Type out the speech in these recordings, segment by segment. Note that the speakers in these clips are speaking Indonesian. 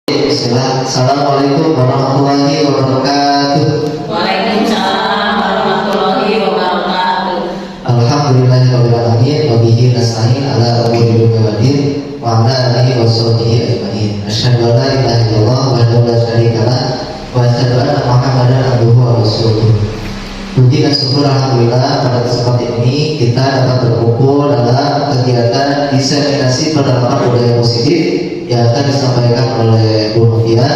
Assalamualaikum warahmatullahi wabarakatuh. Waalaikumsalam warahmatullahi wabarakatuh. Alhamdulillahirabbil alamin wa bihi nasta'in ala umuri dunya waddin wa ala alihi washabbihi ajmain. Asyhadu an la ilaha illallah wahdahu la syarika lah wa asyhadu anna Muhammadan abduhu wa rasuluh. Puji dan syukur alhamdulillah pada kesempatan ini kita dapat berkumpul dalam kegiatan diseminasi penerapan budaya positif yang akan disampaikan oleh Bu Novia.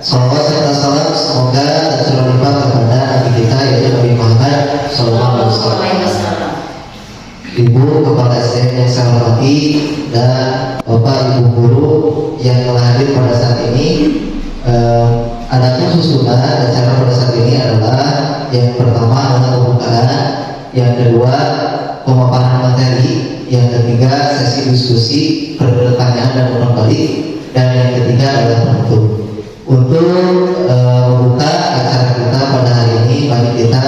Salawat serta salam semoga tercurah limpah kepada Nabi kita yaitu Nabi Muhammad Sallallahu Alaihi Wasallam. Ibu Kepala SDM yang saya hormati dan Bapak Ibu guru yang telah hadir pada saat ini. Adapun susunan acara pada saat ini adalah yang pertama adalah pembukaan, yang kedua pemaparan materi, yang ketiga sesi diskusi, pertanyaan dan umpan balik, dan yang ketiga adalah penutup. Untuk membuka acara kita pada hari ini, mari kita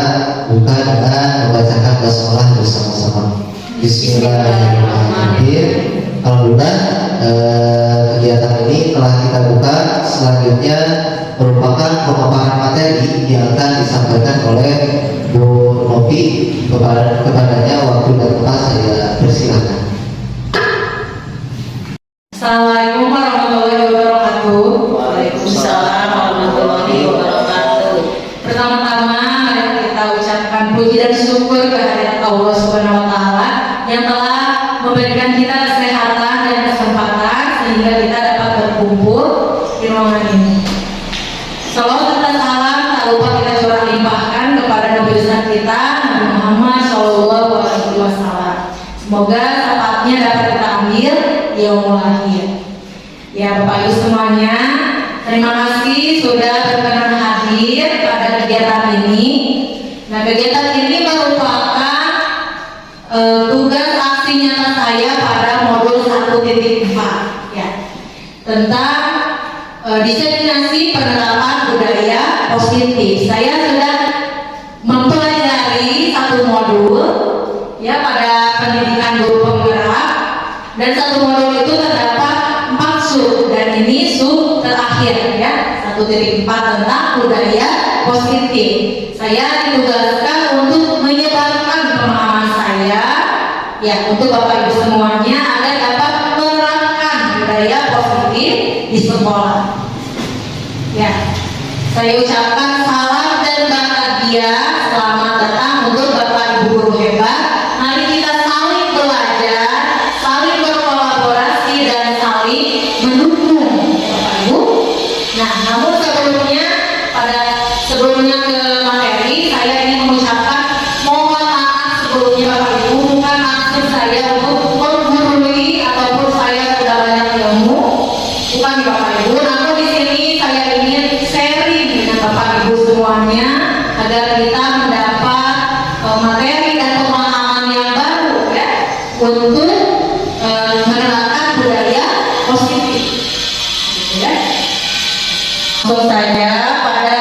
buka dengan membacakan basmalah bersama-sama. Bismillahirrahmanirrahim. Alhamdulillah kegiatan ini telah kita buka. Selanjutnya merupakan pemaparan materi yang akan disampaikan oleh Bu Novi. Kepadanya waktu dan tempat saya persilakan. Assalamualaikum warahmatullahi wabarakatuh. Waalaikumsalam warahmatullahi wabarakatuh. Pertama-tama mari kita ucapkan puji dan syukur kehadirat Allah Subhanahu wa taala yang telah memberikan kita kesehatan dan kesempatan sehingga kita dapat berkumpul di ruangan ini. Salawat dan salam tak lupa kita curah limpahkan kepada Nabi besar kita Nabi Muhammad Shallallahu Alaihi Wasallam. Semoga syafaatnya dapat kita ambil yaumul akhir. Ya Bapak Ibu semuanya, terima kasih sudah berkenan hadir pada kegiatan ini. Nah, kegiatan ini merupakan tugas aksi nyata saya pada modul 1.4 ya, tentang diseminasi penerapan budaya positif. Saya sudah mempelajari satu modul ya pada pendidikan guru penggerak, dan satu modul itu terdapat 4 sub, dan ini sub terakhir ya, 1.4 tentang budaya positif. Saya ditugaskan untuk menyebarkan pemahaman saya ya untuk Bapak Ibu semuanya agar dapat menerapkan budaya positif di sekolah. Ya, saya ucapkan salam dan bahagia, selamat datang untuk Bapak Ibu guru hebat. Mari kita saling belajar, saling berkolaborasi dan saling mendukung, Bapak Ibu. Nah, namun sebelumnya ke materi, saya ingin mengucapkan mohon maaf sebelumnya Bapak Ibu, bukan maksud saya untuk menggurui ataupun saya sudah banyak ilmu, bukan Bapak Ibu. Namun di sini saya ingin sharing dengan Bapak Ibu semuanya agar kita mendapat materi dan pemahaman yang baru ya untuk menerapkan budaya positif. Gitu ya. Langsung saja pada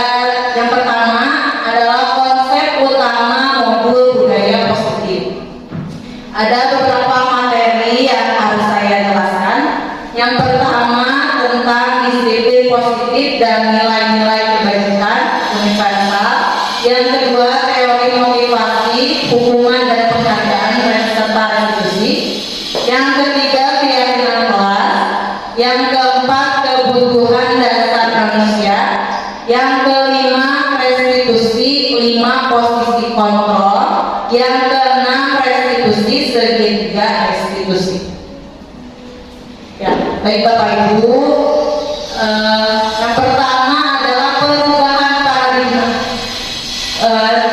yang pertama adalah konsep utama modul budaya positif. Ada beberapa materi yang harus saya jelaskan. Yang pertama tentang disiplin positif dan nilai-nilai kebajikan universal. Yang kedua teori motivasi, hukuman dan penghargaan serta restitusi. Yang ketiga keyakinan kelas. Yang keempat kebutuhan dasar manusia. Yang kelima restitusi, 5 posisi kontrol. Yang keenam restitusi, segitiga restitusi. Ya, baik Bapak Ibu, yang pertama adalah perubahan paradigma.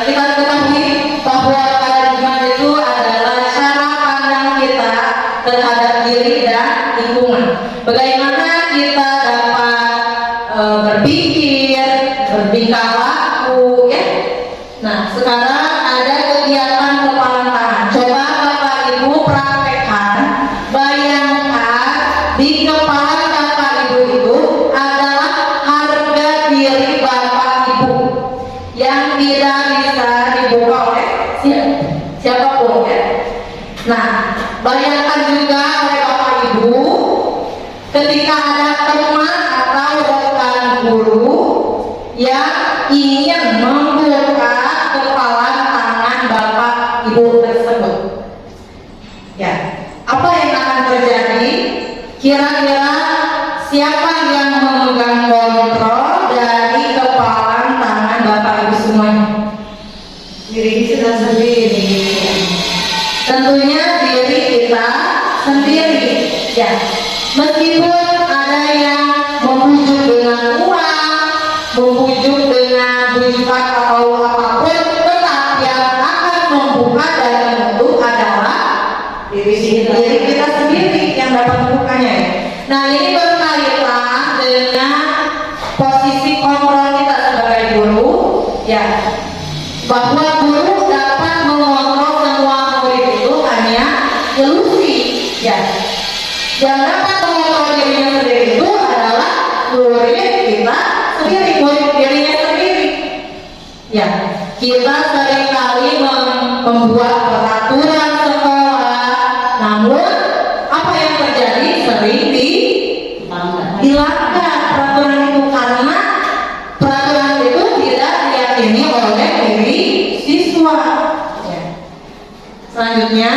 Kita ketahui bahwa paradigma itu adalah cara pandang kita terhadap diri dan lingkungan. Bagaimana kita dapat berpikir, bertingkah laku ya. Nah, sekarang ada kegiatan kepalan tangan. Coba Bapak Ibu praktekkan, bayangkan di kepala Bapak Ibu itu adalah harga diri Bapak Ibu yang tidak bisa dibuka oleh siapapun ya. Nah, bayangkan juga oleh Bapak Ibu ketika ada teman atau yang ingin membuka kepala tangan bapak ibu tersebut. Ya, apa yang akan terjadi? Kira-kira siapa yang memegang kontrol dari kepala tangan bapak ibu semuanya? Diri kita sendiri. Tentunya diri kita sendiri. Ya, meskipun ada yang membujuk dengan uang, membujuk dengan bujukan atau apapun, tetap yang akan membuka dan membentuk adalah diri kita sendiri yang dapat membukanya. Nah, ini berkaitan dengan posisi kontrol kita sebagai guru, ya, bahwa guru dapat mengontrol semua murid itu hanya ilusi, ya. Yang dapat mengontrol dirinya sendiri itu adalah murid kita sendiri, murid dirinya sendiri. Ya, kita seringkali membuat peraturan sekolah, namun apa yang terjadi sering dilanggar peraturan itu karena peraturan itu tidak diyakini oleh diri siswa. Ya. Selanjutnya,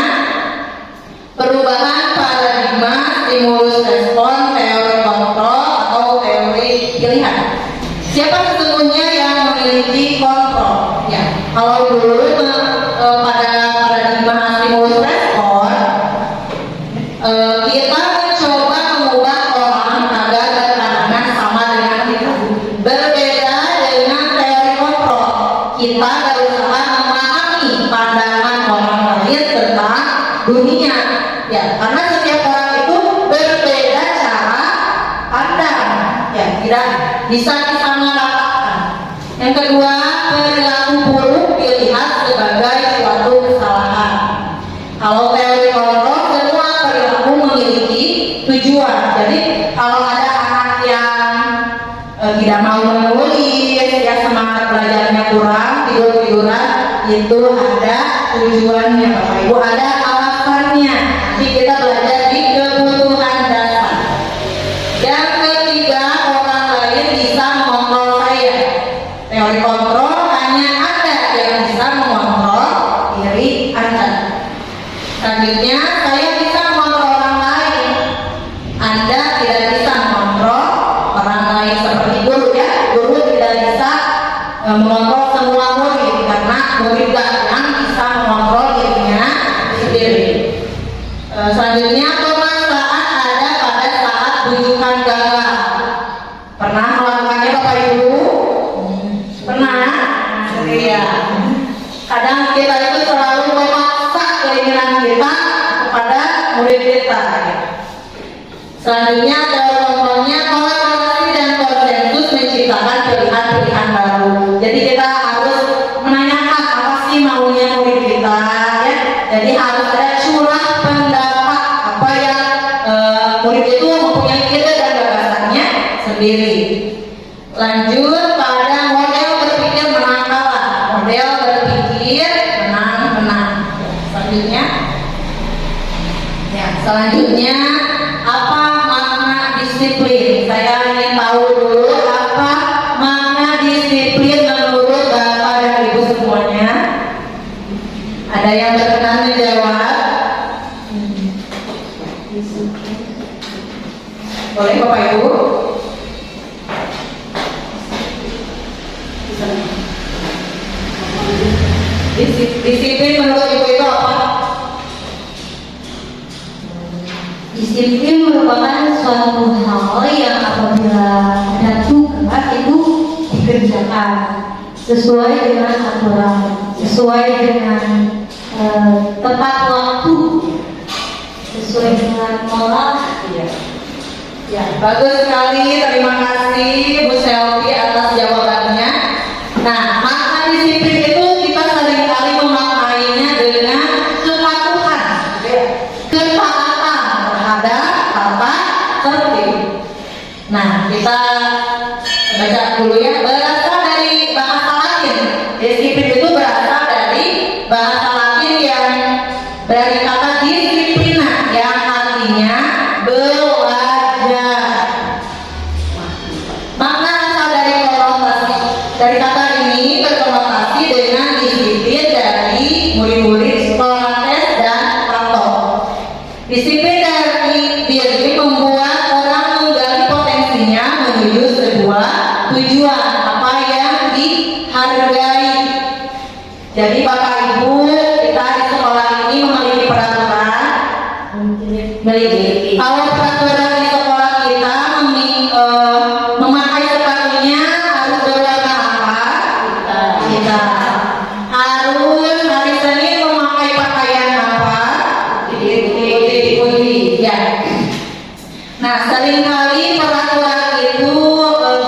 perubahan paradigma stimulus respon teori kontrol atau teori pilihan. Siapa sesungguhnya yang memiliki kontrol? Ya, kalau dulu pada paradigma stimulus respon, kita mencoba mengubah orang agar berpandangan sama dengan kita. Berbeda dengan teori kontrol, kita berusaha memahami pandangan orang lain tentang dunia. Ya, karena setiap orang itu berbeda cara pandang, ya, tidak bisa disamaratakan. Yang kedua, perilaku buruk dilihat sebagai suatu kesalahan. Kalau teori kontrol, semua perilaku memiliki tujuan. Jadi kalau ada anak yang tidak mau menulis, ya, semangat belajarnya kurang, tidur-tiduran, itu ada tujuannya, Bapak Ibu, ada alasannya. Nanti kita belajar di kebutuhan dasar. Yang ketiga, orang lain bisa mengontrol saya. Teori kontrol hanya Anda yang bisa mengontrol diri Anda. Selanjutnya, saya bisa mengontrol orang lain. Anda tidak bisa mengontrol orang lain seperti guru, ya. Guru tidak bisa mengontrol semua murid karena murid yang bisa mengontrol dirinya sendiri. Selanjutnya, pemaksaan ada pada saat bujukan gagal. Pernah melakukannya Bapak Ibu? Pernah? Iya. Kadang kita itu selalu memaksa keinginan kita kepada murid kita. Selanjutnya, teori kontrolnya kolaborasi dan konsensus menciptakan pilihan-pilihan baru. Jadi kita harus menanyakan apa sih maunya murid kita, ya. Jadi harus ada curah pendapat apa yang murid itu mempunyai ide dan gagasannya sendiri. Lanjut pada model berpikir menang kalah, model berpikir menang-menang. Selanjutnya apa makna disiplin? Saya ingin tahu dulu apa makna disiplin menurut Bapak dan Ibu semuanya. Ada yang berkenan menjawab? Boleh Bapak Ibu? Disiplin menurut Ibu itu apa? Disiplin merupakan suatu hal yang apabila ada tugas itu dikerjakan sesuai dengan aturan, sesuai dengan tepat waktu, sesuai dengan moral. Ya, bagus sekali. Terima kasih Bu Selvi atas jawabannya. Nah, makna disiplin itu kita seringkali memaknainya dengan kepatuhan, ketaatan terhadap tata tertib. Nah, kita baca dulu ya. Berasal dari bahasa Latin. Disiplin itu berasal dari bahasa Latin yang dari kata disiplina yang artinya belajar. Makna asal dari konotasi Disiplin dari diri membuat orang menggali potensinya menuju sebuah tujuan apa yang dihargai. Jadi Bapak Ibu, kita di sekolah ini memiliki peraturan. Kalau peraturan di sekolah kita memakai sepatunya harus berwarna apa? Kita harus hari Senin memakai pakaian apa? Putih. Ya. Nah, seringkali peraturan itu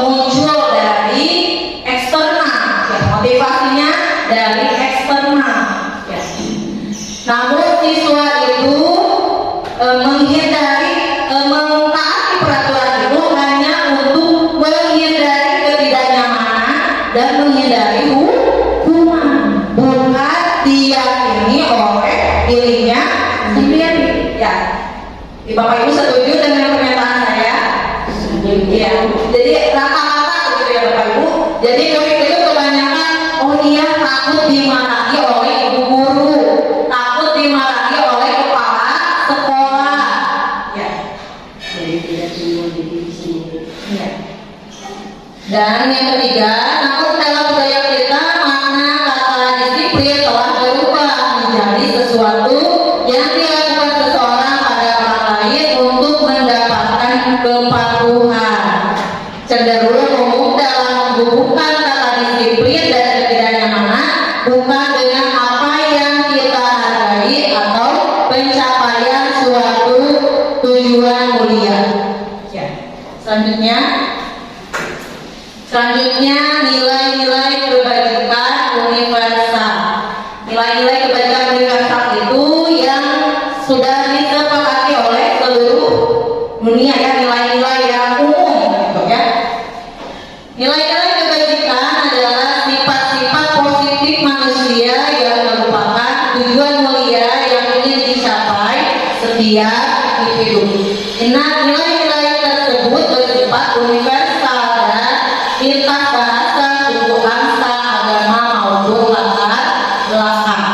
muncul dari eksternal, ya, motivasinya dari eksternal. Ya. Namun siswa itu menghindari mentaati peraturan itu hanya untuk menghindari ketidaknyamanan dan menghindari hukuman, bukan diyakini oleh dirinya sendiri. Ya, Bapak Ibu setuju dengan pernyataan saya? Ya. Jadi rata-rata begitu ya Bapak Ibu. Jadi murid itu kebanyakan, oh iya, takut dimarahi oleh ibu guru, takut dimarahi oleh kepala sekolah. Ya. Jadi tidak semua diri sendiri. Ya. Dan yang ketiga, namun dalam budaya kita makna kata disiplin telah berubah menjadi sesuatu yang dilakukan seseorang pada orang lain untuk mendapatkan kepatuhan. Cenderung umum dalam menghubungkan kata disiplin dan ketidaknyamanan bukan dengan apa yang kita hargai atau pencapaian suatu tujuan mulia. Ya. Selanjutnya nilai-nilai kebajikan universal. Nilai-nilai kebajikan universal itu yang sudah disepakati oleh seluruh dunia, ya, nilai-nilai yang umum gitu, ya. Nilai-nilai kebajikan adalah sifat-sifat positif manusia yang merupakan tujuan mulia yang ingin dicapai setiap individu. Nah, nilai-nilai tersebut bersifat universal dan lintas bahasa, suku, bangsa, agama maupun latar belakang.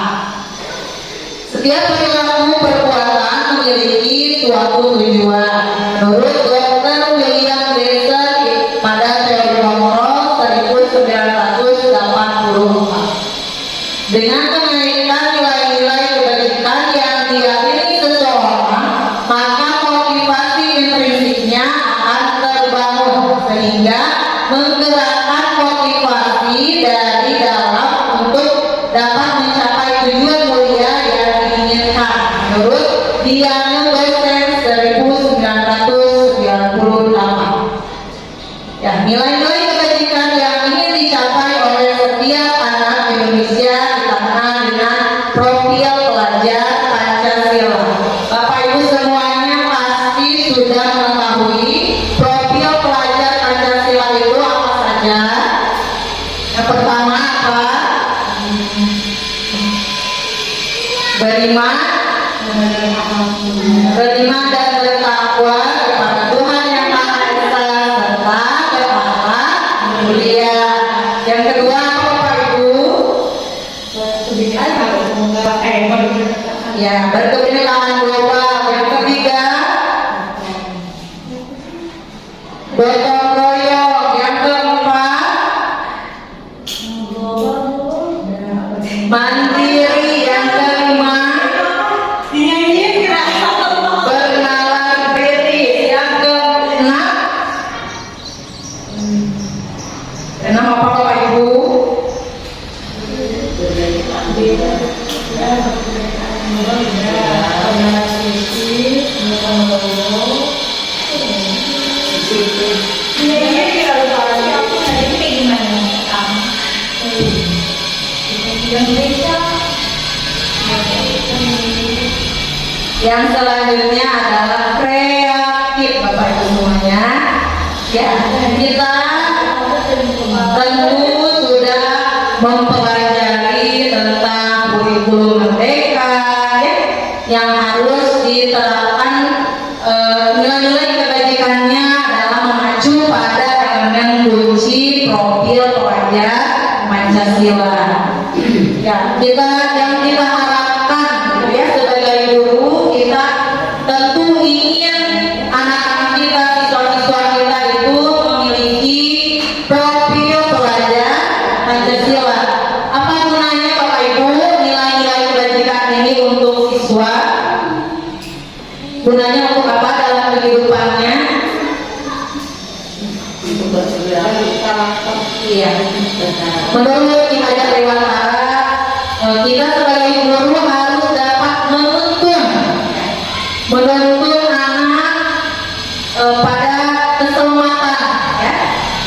Setiap perilaku perbuatan memiliki suatu tujuan. Menurut Dr. William Besser pada teori Monroe 1984, dengan kenaikan nilai-nilai kebajikan yang diyakini seseorang, maka motivasi intrinsiknya akan terbangun sehingga menggerakkan motivasi dari dalam untuk dapat mencapai tujuan mulia yang diinginkan. Menurut Diana Besser 1998. Ya, nilai-nilai kebajikan yang ingin dicapai oleh setiap anak Indonesia ditanam dengan profil pelajar Pancasila. Bapak Ibu semuanya pasti sudah mengetahui profil pelajar Pancasila itu apa saja. Yang pertama apa? Beriman dan bertakwa kepada Tuhan yang Maha Esa serta kepada mulia. Yang kedua apa Bapak Ibu? Ya, berkebinekaan global. Yang ketiga, gotong royong. Yang keempat, mandiri. Yang kelima, bernalar diri. Yang keenam, apa Bapak Ibu? Yang selanjutnya adalah kreatif, Bapak Ibu semuanya. Ya, kita tentu sudah mempelajari tentang kurikulum merdeka, ya, yang harus diterapkan. Nilai-nilai kebajikannya adalah mengacu pada elemen kunci profil pelajar Pancasila. Ya, yang kita harapkan, gitu ya, sebagai guru kita gunanya untuk apa dalam kehidupannya? Iya. Menurut Ki Hajar Dewantara, kita sebagai guru harus dapat menuntun anak pada keselamatan, ya,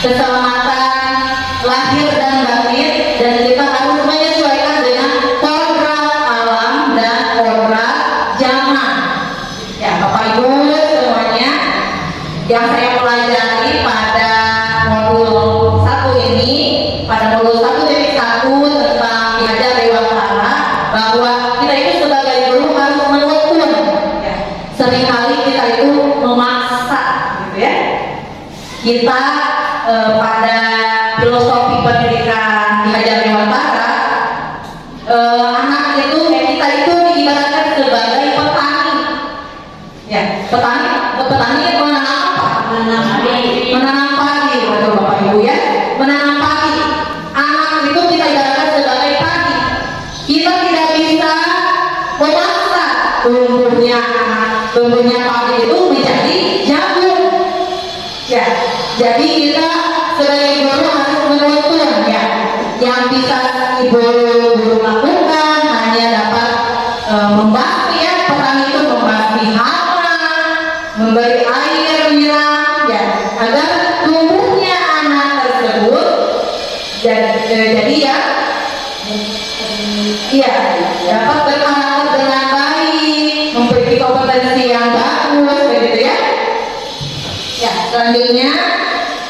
keselamatan lahir dan batin, dan kita harus menyesuaikan dengan kodrat alam dan kodrat zaman. Ya, Bapak Ibu semuanya, yang saya pelajari pada modul 1 ini, pada modul 1.1 tentang Ki Hajar Dewantara, bahwa kita itu sebagai guru harus menuntun, ya. Seringkali kita itu memaksa, gitu ya. Kita pada filosofi pendidikan Ki Hajar Dewantara, anak itu, kita itu diibaratkan sebagai petani, ya. Petani menanam apa? Menanam padi, betul Bapak Ibu ya. Menanam padi. Anak itu kita ibaratkan sebagai padi. Kita tidak bisa memaksa tumbuhnya padi itu menjadi jagung. Ya, jadi kita sebagai guru harus menuntun, ya. Yang bisa ibu guru lakukan hanya dapat membasmi, ya, petani itu membasmi hama, memberi air menyiram, ya, agar tumbuhnya anak tersebut jadi ya dapat berkarakter dengan baik, memiliki kompetensi yang bagus, begitu ya. Ya, selanjutnya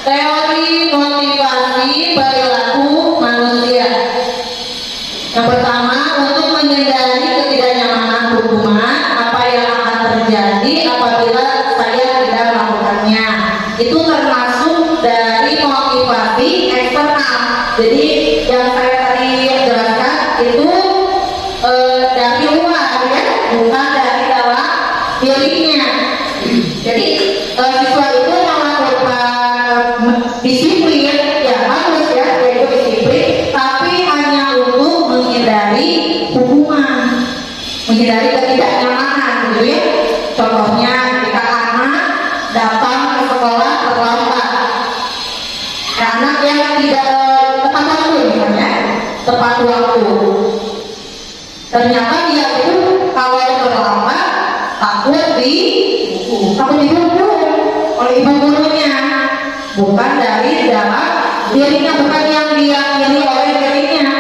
teori motivasi perilaku manusia. Yang pertama, untuk menghindari ketidaknyamanan hubungan, apa yang akan terjadi apabila saya tidak melakukannya. Itu termasuk dari motivasi eksternal. Jadi yang saya tadi jelaskan itu dari luar, ya, bukan dari dalam dirinya. Jadi siswa itu melakukan disiplin, ya bagus ya, yaitu disiplin, tapi hanya untuk menghindari hubungan, menghindari ketidaknyamanan, gitu ya. Contohnya ketika anak datang ke sekolah terlambat, anak yang tidak tepat waktu, misalnya tepat waktu, ternyata dia itu kalau terlambat takut dihukum oleh ibu gurunya, bukan dari dalam dirinya, bukan yang diyakini oleh dirinya,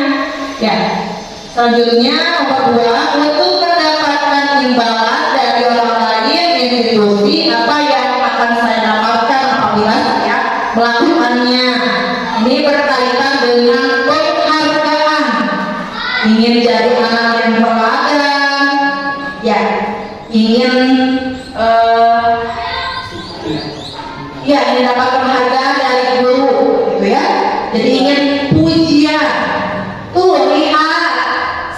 ya. Selanjutnya nomor 2, untuk mendapatkan imbalan dari orang lain, institusi, apa yang akan saya dapatkan apabila saya melakukannya. Ini berkaitan dengan penghargaan, ingin jadi anak yang teladan, ya, ingin ingin dapat penghargaan dari guru, gitu ya. Jadi ingin pujian. Tuh lihat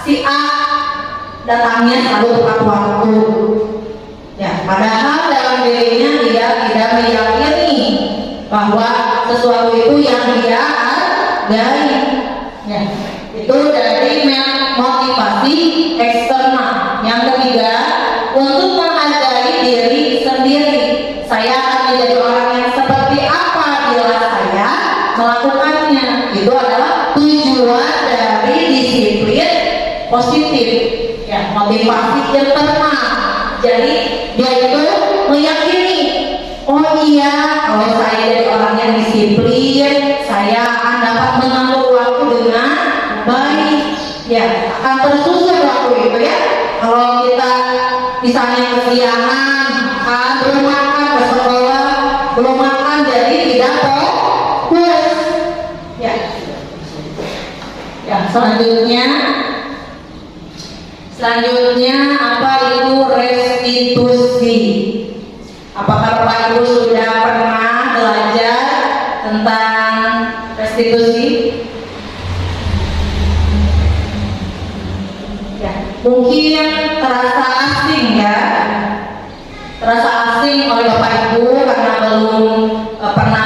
si A datangnya selalu tepat waktu. Ya, padahal dalam dirinya dia tidak meyakini bahwa sesuatu itu yang dia hargai. Ya, itu dari motivasi eksternal. Yang ketiga, untuk menghargai diri sendiri. Saya akan menjadi orang yang seperti apa bila saya melakukannya. Itu adalah tujuan dari disiplin positif, ya, motivasi internal. Jadi dia itu meyakini, oh iya, kalau saya jadi orang yang disiplin, saya akan dapat mengatur waktu dengan baik, ya, akan tersusun waktu itu, ya. Kalau kita misalnya kesiangan, belum makan ke sekolah, belum makan, jadi tidak fokus, ya. Ya, selanjutnya apa itu restitusi? Apakah Bapak Ibu sudah pernah belajar tentang restitusi? Ya, mungkin terasa asing, ya, terasa asing oleh Bapak Ibu karena belum pernah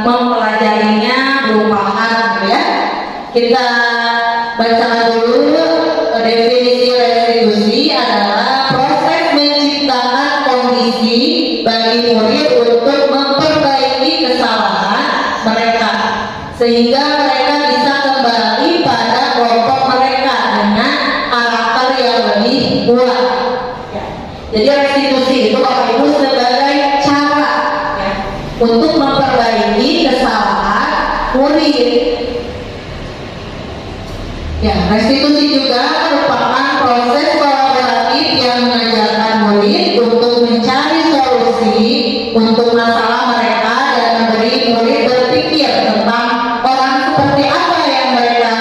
mempelajarinya, belum paham, gitu ya. Kita baca dulu. Definisi restitusi adalah proses menciptakan sehingga mereka bisa kembali pada kelompok mereka dengan karakter yang lebih kuat. Ya. Jadi restitusi itu Bapak Ibu sebagai cara ya, untuk memperbaiki kesalahan murid. Ya, restitusi juga merupakan proses kolaboratif yang mengajarkan murid untuk mencari solusi untuk masalah mereka dan memberi murid berpikir tentang orang seperti apa yang mereka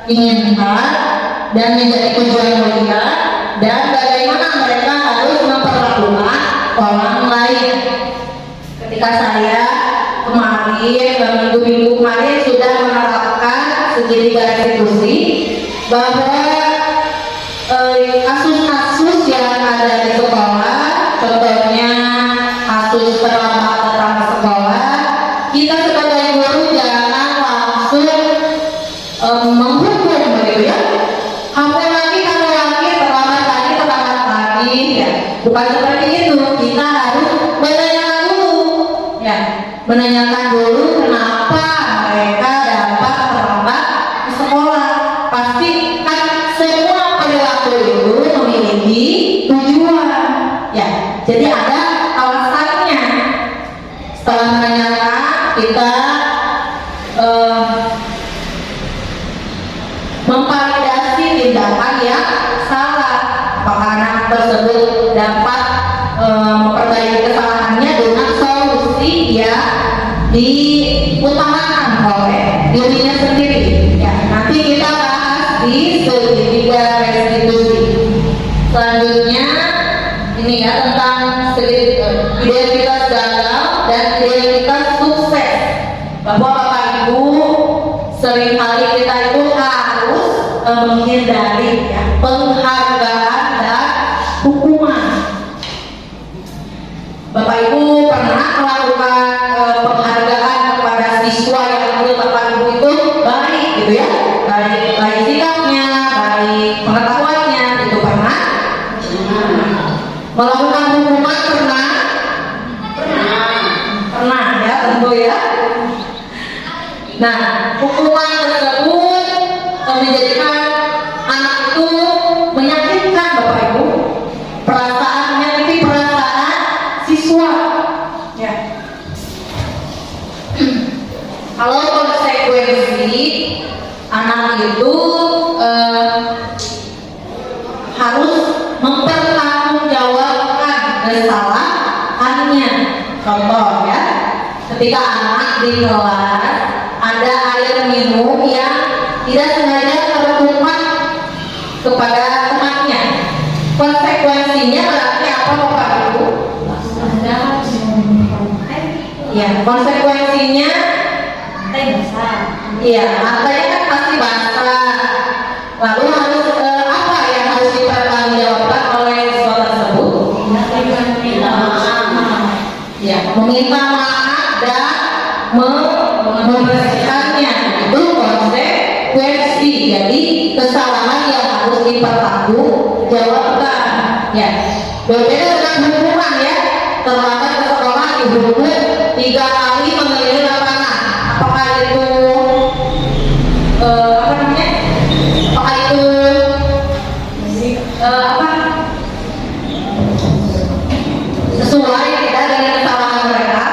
inginkan dan menjadi tujuan mulia dan bagaimana mereka harus memperlakukan orang lain. Ketika saya kemarin, minggu-minggu kemarin sudah menerapkan segitiga restitusi, bahwa kasus-kasus yang ada di sekolah, contohnya kasus terlambat datang ke sekolah, kita sebagai guru jangan langsung menghukum begitu ya. Kamu lagi, terlambat lagi ya. Bukan seperti itu. Kita harus menanyakan dulu ya, menanyakan dulu kenapa mereka dapat terlambat ke sekolah. Pasti kan semua perilaku itu memiliki tujuan ya, jadi ada alasannya. Setelah menanyakan, kita memvalidasi tindakan yang salah, apakah anak tersebut dapat memperbaiki kesalahannya dengan solusi yang diutamakan oleh dirinya sendiri ya. Nanti kita bahas di segitiga restitusi. Selanjutnya ini ya, tentang identitas gagal dan identitas sukses, bahwa Bapak Ibu seringkali kita itu harus menghindari ya, penghargaan dan hukuman. Bapak Ibu pernah melakukan penghargaan kepada siswa yang menurut Bapak Ibu itu baik gitu ya, baik sikapnya, baik pengetahuannya, itu pernah? Melakukan hukuman pernah ya, tentu ya. Nah, hukuman tersebut menjadikan anak itu menyakitkan Bapak Ibu, menyakiti perasaan siswa ya. Kalau konsekuensi anak itu harus mempertanggungjawabkan kesalahannya. Contoh ya, ketika anak di kelas ada air minum yang tidak sengaja tertumpah kepada temannya, konsekuensinya berarti apa Bapak Ibu? Ya, konsekuensinya iya, lantainya kan pasti basah. Lalu harus apa yang harus dipertanggungjawabkan oleh siswa tersebut? Ya, meminta maaf dan membersihkannya. Itu konsekuensi. Jadi kesalahan yang harus dipertanggungjawabkan. Ya, berbeda dengan hukuman ya. Terlambat ke sekolah dihukum 3 kali mengelilingi lapangan. Apakah itu sesuai tidak dengan kesalahan mereka?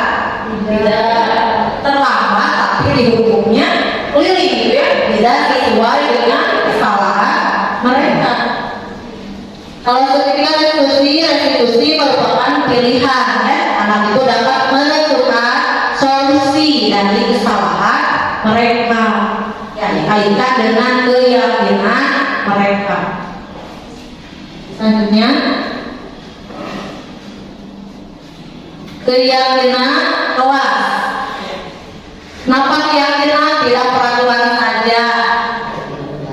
Tidak. Terlambat tapi dihukumnya keliling gitu ya, tidak sesuai dengan kesalahan mereka. Kalau ketika restitusi merupakan pilihan ya, anak itu dapat menentukan solusi dari kesalahan mereka ya, dikaitkan dengan keyakinan mereka. Selanjutnya, keyakinan kelas. Kenapa keyakinan tidak peraturan saja?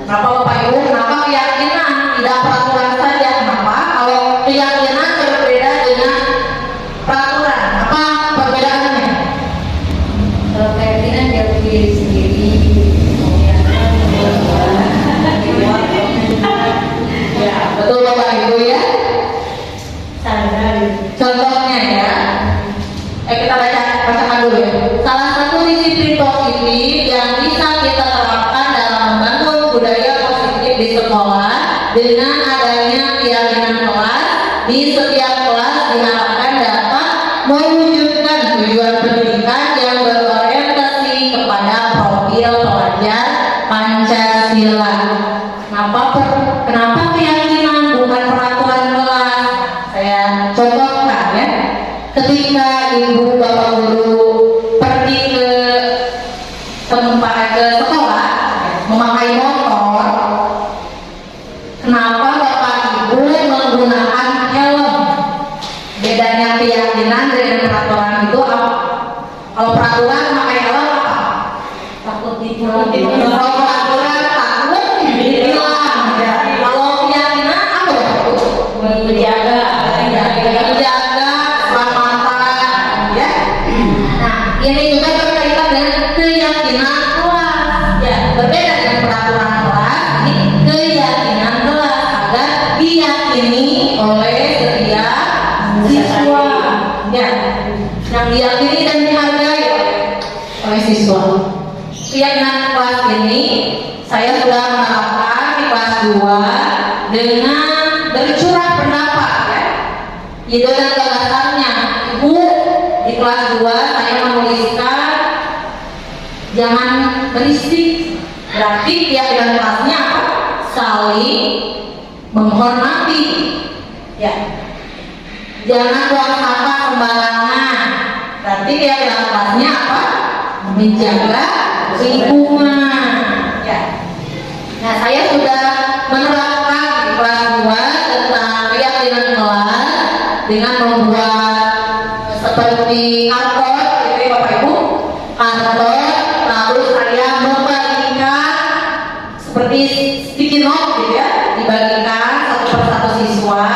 Kenapa Bapak Ibu? Kenapa keyakinan tidak peraturan saja? Kenapa? Kalau keyakinan berbeda dengan peraturan, apa perbedaannya? Kalau keyakinan dia diri sendiri, Ya, betul Bapak Ibu ya. sadar. Contohnya ya, kita bacakan dulu ya. Salah satu disiplin positif yang setiap kelas diharapkan dapat mewujudkan tujuan pendidikan yang berorientasi kepada profil pelajar Pancasila. Kenapa keyakinan bukan peraturan kelas? Saya contohkan ya. Ketika ibu bapak guru pergi ke sekolah memakai motor, kenapa bapak ibu menggunakan helm? Bedanya keyakinan dengan peraturan itu apa? Kalau peraturan memakai helm apa? Takut ditilang. Kalau peraturan takut ditilang. Kalau keyakinan apa ya? Menjaga keselamatan, ya. Nah, ini juga berkaitan dengan keyakinan kelas. Ya, berbeda dengan peraturan kelas. Ini keyakinan kelas agar diyakini oleh setiap siswa. Ya, yang diyakini dan dihargai oleh siswa. Keyakinan kelas ini saya sudah menerapkan di kelas 2 dengan bercurah pendapat ya. Itu dan gagasannya. Ibu di kelas 2 saya menuliskan jangan berisik. Berarti keyakinan kelasnya apa? Saling menghormati. Ya. Jangan buang sampah sembarangan. Berarti keyakinan kelasnya apa? Menjaga lingkungan. Ya. Nah, saya sudah menerapkan di kelas 2 tentang keyakinan kelas dengan membuat seperti karton, gitu ya Bapak Ibu, karton, lalu saya membagikan seperti sticky note gitu ya, dibagikan satu persatu siswa,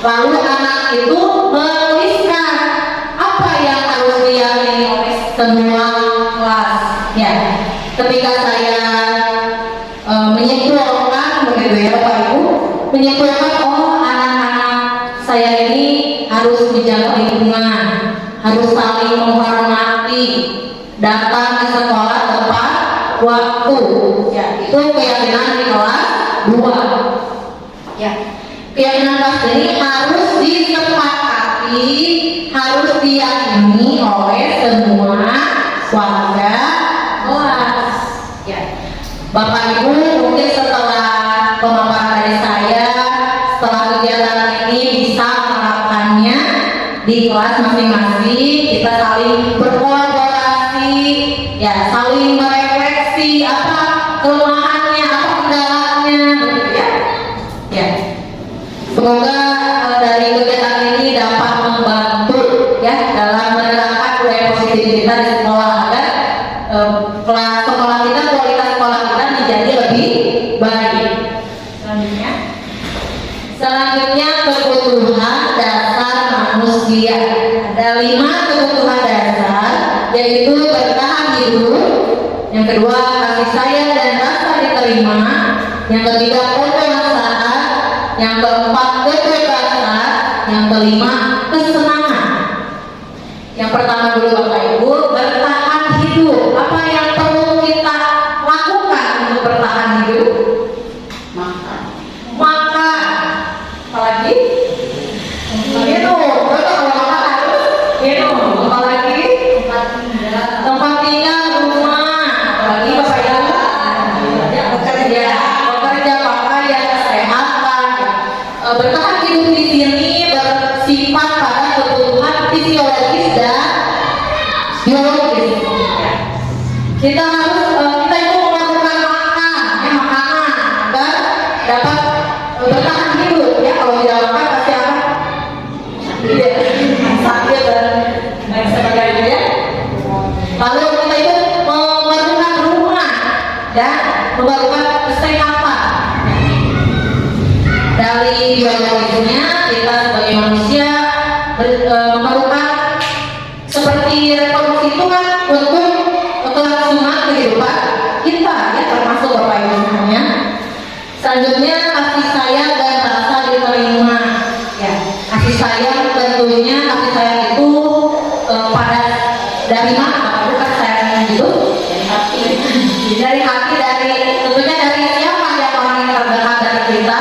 lalu anak itu menuliskan apa yang harus diyakini oleh semua kelas. Ya, ketika saya menyimpulkan begitu ya Bapak Ibu, menyimpulkan oh anak-anak saya ini harus menjaga lingkungan, harus saling menghormati, datang ke sekolah tepat waktu. Ya, itu keyakinan di kelas 2. Ya, keyakinan kelas ini harus disepakati, harus diyakini oleh semua warga kelas. Ya, Bapak Ibu mungkin setelah pemaparan dari saya, setelah kegiatan ini bisa menerapkannya di kelas masing-masing. Kita saling berkolaborasi, ya, saling merefleksi apa kelemahannya, apa kendalanya, begitu ya. Ya, semoga dari kegiatan ini dapat membantu ya dalam menerapkan budaya positivitas di sekolah agar kelas sekolah kita, kualitas sekolah kita menjadi lebih baik. Selanjutnya kebutuhan dasar manusia. Ada 5 kebutuhan dasar, yaitu bertahan hidup, yang kedua kasih sayang dan rasa diterima, yang ketiga kebangsaan, yang keempat kebebasan, yang kelima kesenangan. Yang pertama dulu Bapak Ibu, bertahan hidup. Apa yang perlu kita lakukan untuk bertahan hidup? Makan. Apalagi? Minum. Kalau makan harus minum. Apalagi? Tempat tinggal, rumah. Apalagi Bapak Ibu? Bekerja, pakaian, kesehatan. Bertahan hidup di sini bersifat pada kebutuhan fisiologis dan biologis. Kita harus kita itu memerlukan makanan agar dapat bertahan hidup ya. Kalau tidak makan pasti akan sakit dan lain sebagainya ya. Lalu kita itu memerlukan rumah dan memerlukan kesehatan. Dari biologisnya kita sebagai manusia memerlukan seperti reproduksi itu kan untuk kelangsungan kehidupan kita ya, termasuk Bapak Ibu semuanya. Selanjutnya kasih sayang dan rasa diterima ya. Kasih sayang tentunya kasih sayang itu pada dari mana? Bukan sayang gitu dari hati, dari tentunya dari siapa ya orang yang terdekat dari kita,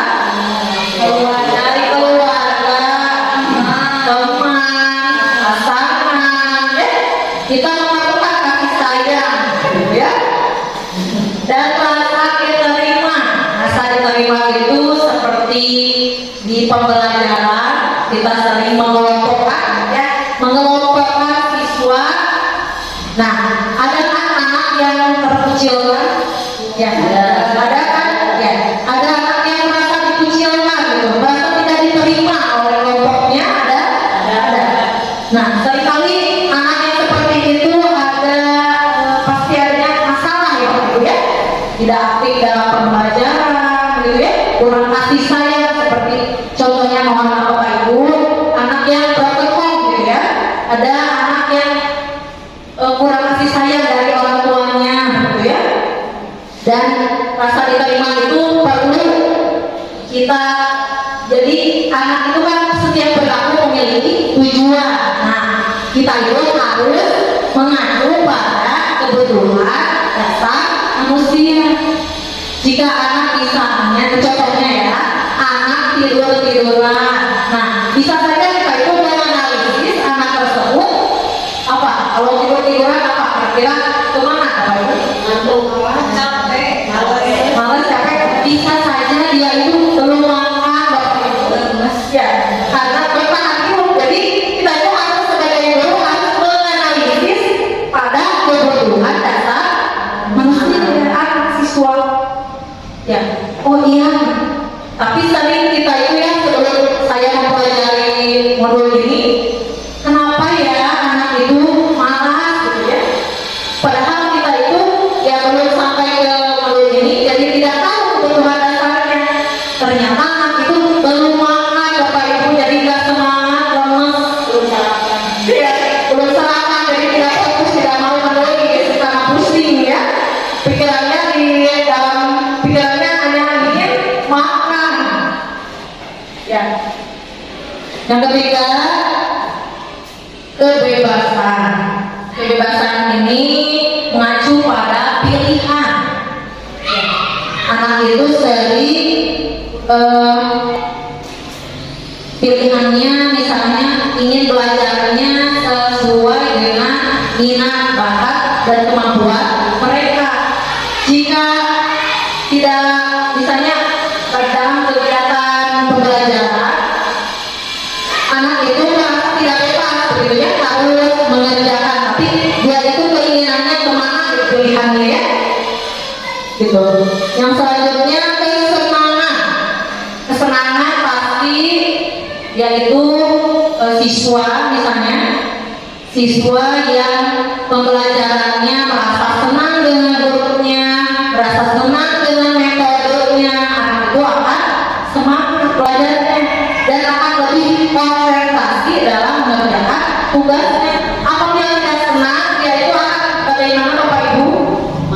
dari keluarga, saling mengelompokkan ya, mengelompokkan siswa. Nah, ada kan anak yang terkucilkan? Ya, ada kan? Ya, ada anak yang merasa dikucilkan gitu, merasa tidak diterima oleh kelompoknya, ada. Nah, seringkali anak yang seperti itu ada pasti ada masalah ya, gitu ya. Tidak aktif dalam pembelajaran, gitu ya. Kurang kasih sayang seperti contohnya mohon maaf Bapak Ibu, anak yang broken home gitu ya. Ada anak yang kurang kasih sayang dari orang tuanya gitu ya. Dan rasa diterima itu perlu kita, jadi anak itu kan setiap perilaku memiliki tujuan. Nah, kita itu harus mengacu pada kebutuhan dasar manusia. Jika anak misalnya, contohnya ya, anak tiduran, nah bisa saja kita itu menganalisis anak tersebut apa, kalau tiduran apa kira-kira kemana Bapak Ibu? Ngantuk, capek, Malas capek, bisa saja dia itu belum makan Bapak Ibu. Ya, karena bertahan hidup. Jadi kita itu harus sebagai guru harus menganalisis pada kebutuhan dasar manusia anak siswa. Ya, oh iya. Tapi sering kita itu ya, sebelum saya mempelajari modul ini, kenapa ya anak itu malas gitu ya? Padahal kita itu ya belum sampai ke modul ini, jadi tidak tahu kebutuhan dasarnya. Ternyata anak itu belum makan Bapak Ibu, jadi nggak semangat, lemes, belum sarapan. Ya, belum sarapan, jadi tidak fokus, tidak mau menulis, karena pusing ya. Pikirannya di dalam pikirannya hanya ingin makan. Ya. Yang ketiga, kebebasan. Kebebasan ini mengacu pada pilihan. Ya. Anak itu sering pilihannya misalnya ingin belajarnya sesuai dengan minat, bakat, dan kemampuan mereka. Jika tidak misalnya dalam kegiatan pembelajaran, anak itu merasa tidak bebas begitu ya, harus mengerjakan, tapi dia itu keinginannya kemana pilihannya ya gitu. Yang selanjutnya kesenangan pasti yaitu siswa misalnya, siswa yang pembelajarannya merasa senang dengan gurunya, merasa senang dengan metodenya, anak itu akan semangat belajarnya dan akan lebih konsentrasi dalam mengerjakan tugasnya. Apabila tidak senang, dia itu akan bagaimana Bapak Ibu?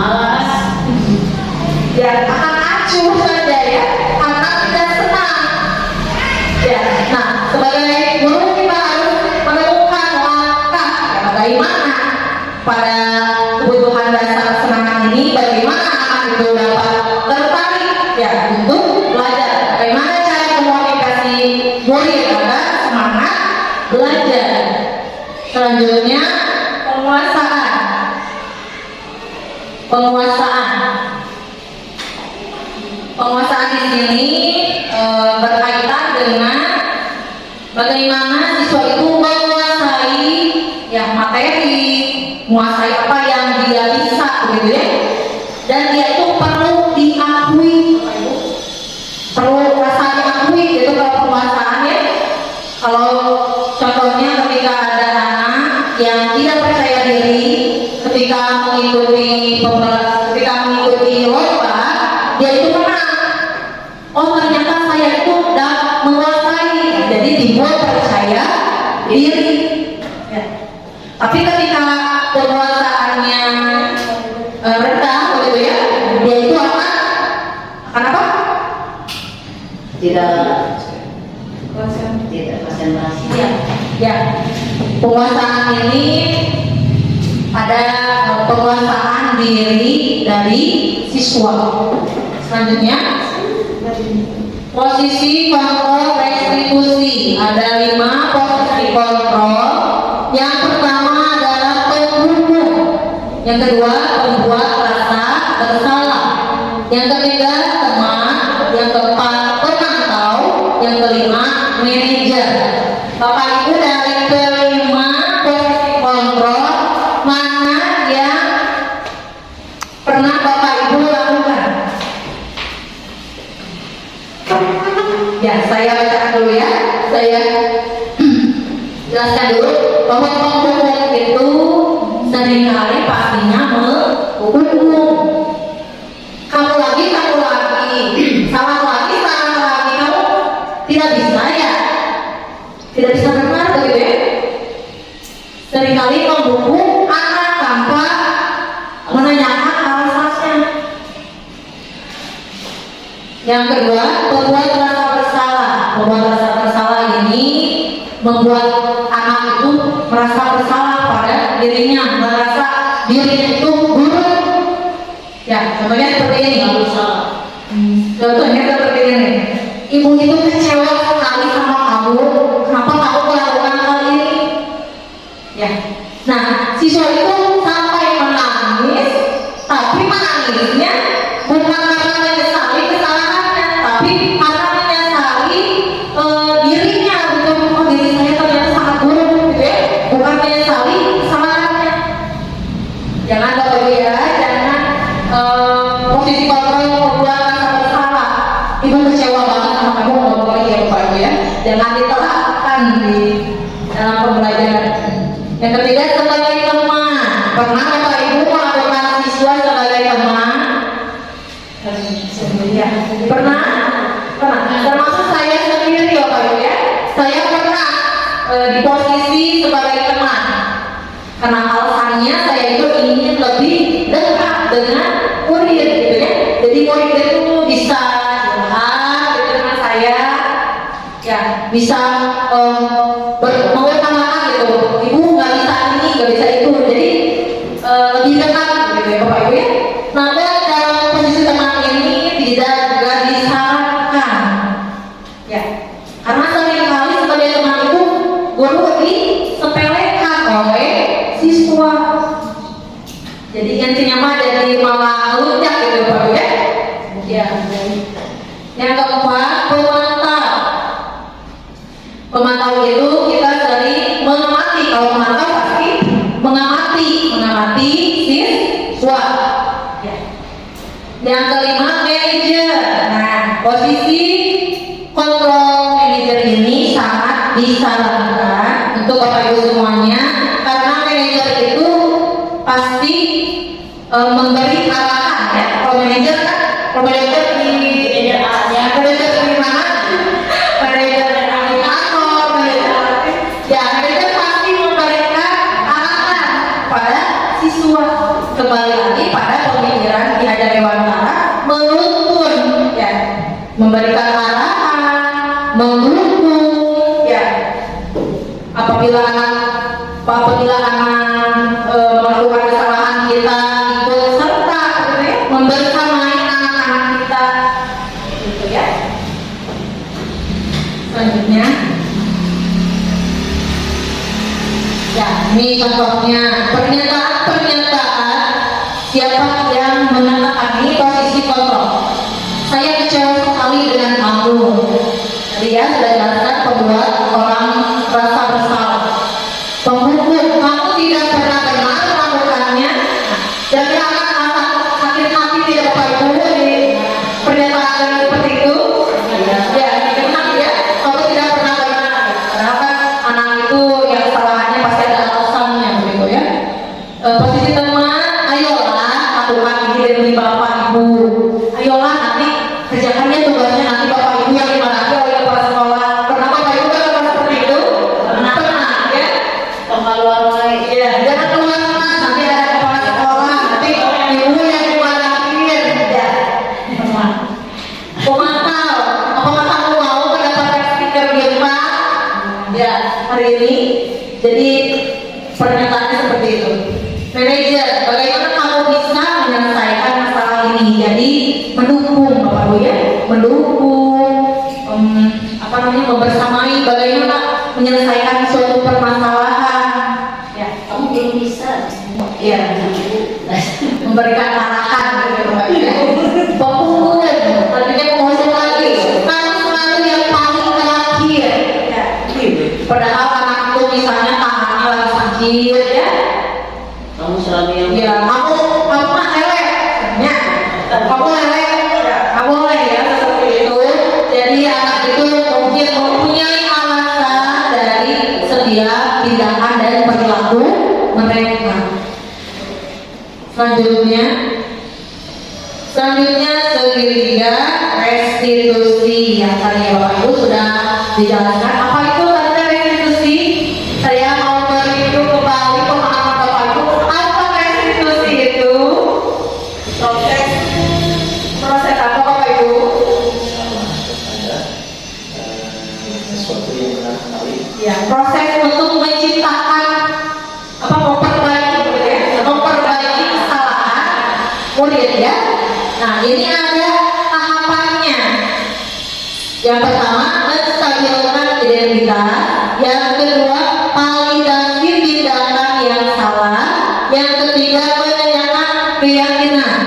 malas. Ya, akan acuh saja ya, anak tidak senang. Ya, nah sebagai guru kita harus menemukan langkah ya, bagaimana pada kebutuhan dasar kesenangan ini, bagaimana anak itu dapat tertarik ya untuk belajar, bagaimana cara komunikasi murid agar semangat belajar. Selanjutnya penguasaan. Penguasaan di sini berkaitan dengan bagaimana siswa itu menguasai ya materi, menguasai apa yang dia bisa gitu ya. Dan dia itu perlu diakui, perlu rasa diakui gitu kalau penguasaan ya. Kalau contohnya ketika ada anak yang tidak percaya diri ketika mengikuti lomba, dia itu menang. Oh ternyata saya itu udah menguasai, jadi dibuat percaya diri. Ya. Tapi ketika penguasaannya rendah, begitu ya, dia itu akan apa? Tidak konsentrasi. Ya. Penguasaan ini ada penguasaan diri dari siswa. Selanjutnya posisi kontrol restitusi. Ada 5 posisi kontrol. Yang pertama adalah penghukum, yang kedua pembuat rasa bersalah, yang ketiga teman, yang keempat pemantau, yang kelima manajer. Bapak Jelaskan dulu bahwa pembohong itu seringkali pastinya menghukum. Kamu lagi, salah lagi, kamu tidak bisa ya, tidak bisa benar begitu ya. Seringkali menghukum anak tanpa menanyakan alasannya. Yang kedua, membuat rasa bersalah. Membuat rasa bersalah ini membuat anak itu merasa bersalah pada dirinya, merasa dirinya itu buruk. Ya, contohnya seperti ini. Contohnya seperti ini. Ibu itu kecewa sekali sama kamu. Kenapa kamu melakukan hal ini? Ya. Nah, siswa itu sampai menangis, tapi menangisnya bukan karena menyesali kesalahannya, tapi karena menyesali dirinya. Oh, diri saya ternyata sangat buruk, gitu ya. Bukan menyesali kesalahannya. Jangan Bapak Ibu ya, jangan posisi kontrol membuat rasa bersalah. Ibu kecewa banget sama kamu, nggak boleh ya Bapak Ibu ya. Jangan diterapkan di dalam pembelajaran. Yang ketiga, sebagai teman. Pernah Bapak Ibu melakukan siswa sebagai teman? Ya. Pernah? Termasuk saya sendiri Bapak Ibu ya. Saya pernah di posisi sebagai teman. Karena alasannya saya itu ingin lebih dekat dengan murid gitu ya. Jadi murid itu bisa curhat gitu dengan saya, ya bisa mengutamakan gitu. Ibu nggak bisa ini, nggak bisa itu. Jadi lebih dekat gitu ya Bapak Ibu ya. Nah, dalam posisi teman ini tidak juga disarankan, ya. Karena seringkali sebagai teman itu guru disepelekan oleh siswa. Jadi intinya mah jadi malah lunjak gitu Bapak Ibu ya. Ya. Yang keempat, pemantau. Pemantau itu kita sering mengamati. Kalau memantau pasti mengamati siswa. Ya. Yang kelima, manajer. Nah, posisi kontrol manajer ini sangat disarankan untuk Bapak Ibu semuanya, karena manajer itu pasti memberi arahan ya. Kalau manajer kan, kalau manajer di manajer di mana? Manajer di kantor, manajer pasti memberikan arahan pada siswa. Kembali lagi pada pemikiran Ki Hajar Dewantara, menuntun ya, memberikan arahan, mendukung ya. Apabila anak melakukan kesalahan, kita ikut serta gitu ya, membersamai anak-anak kita gitu ya. Selanjutnya ya, ini contohnya pernyataan siapa yang mengatakan ini posisi kontrol. Saya kecewa sekali dengan kamu. Tadi ya sudah jelaskan, pembuat orang merasa bersalah. Penghukum, kamu tidak pernah benar melakukannya. Jadi anak-anak sakit hati tidak Bapak Ibu di pernyataan seperti itu. Ya, benar ya. Kamu tidak pernah benar. Karena kan anak itu yang kesalahannya pasti ada alasannya begitu ya. Posisi teman, ayolah lakukan ini demi Bapak Ibu. Ayolah nanti kerjakannya, tugasnya nanti Bapak Ibu yang dimarahi oleh kepala sekolah. Pernah Bapak Ibu kan seperti itu? Pernah ya. Ya, jangan keluar kelas, nanti ada kepala sekolah, nanti ibu yang dimarahin ya. Pemantau, apakah kamu mau mendapatkan stiker bimbang? Ya, hari ini. Jadi pernyataannya seperti itu. Manajer, bagaimana kamu bisa menyelesaikan masalah ini? Jadi mendukung Bapak Ibu ya, mendukung, membersamai bagaimana menyelesaikan suatu permasalahan. Ya, Kamu belum bisa. ya, memberikan arahan gitu Bapak Ibu ya. Pemukul, artinya promosi lagi. Kamu selalu yang paling terakhir. Ya. Padahal anak itu misalnya tangannya lagi sakit ya. Kamu selalu yang Ya, kamu mah elek, ya. Kamu elek, ya. Kamu elek ya seperti itu. Jadi anak itu mungkin mempunyai alasan dari setiap dan perilaku mereka. Selanjutnya segi 3 restitusi yang tadi Bapak Ibu sudah dijelaskan. Apa itu tanda restitusi? Saya mau beri kembali pemahaman Bapak Ibu. Apa restitusi itu? Proses apa Bapak Ibu? Sesuatu yang benar sekali. Ya, proses untuk menciptakan memperbaiki kesalahan murid ya. Nah, ini ada tahapannya. Yang pertama, menstabilkan identitas. Yang kedua, validasi tindakan yang salah. Yang ketiga, menanyakan keyakinan.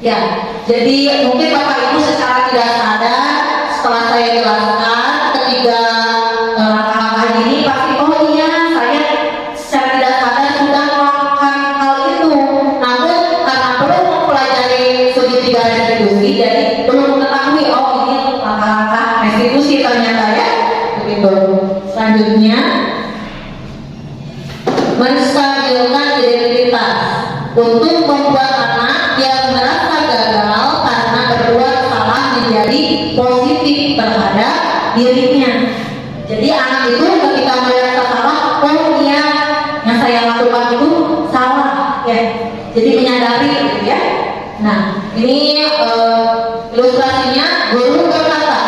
Ya, jadi mungkin Bapak Ibu secara tidak sadar setelah saya jelaskan ketiga langkah-langkah ini pasti oh iya saya secara tidak sadar sudah melakukan hal itu. Namun karena perlu mempelajari segitiga restitusi jadi belum mengetahui oh ini langkah-langkah restitusi ternyata ya. Begitu. Selanjutnya menstabilkan identitas untuk membuat anak yang merasa gagal karena berbuat salah menjadi positif terhadap dirinya. Jadi anak itu ketika merasa salah, oh iya yang saya lakukan itu salah ya. Jadi menyadari gitu ya. Nah ini ilustrasinya guru berkata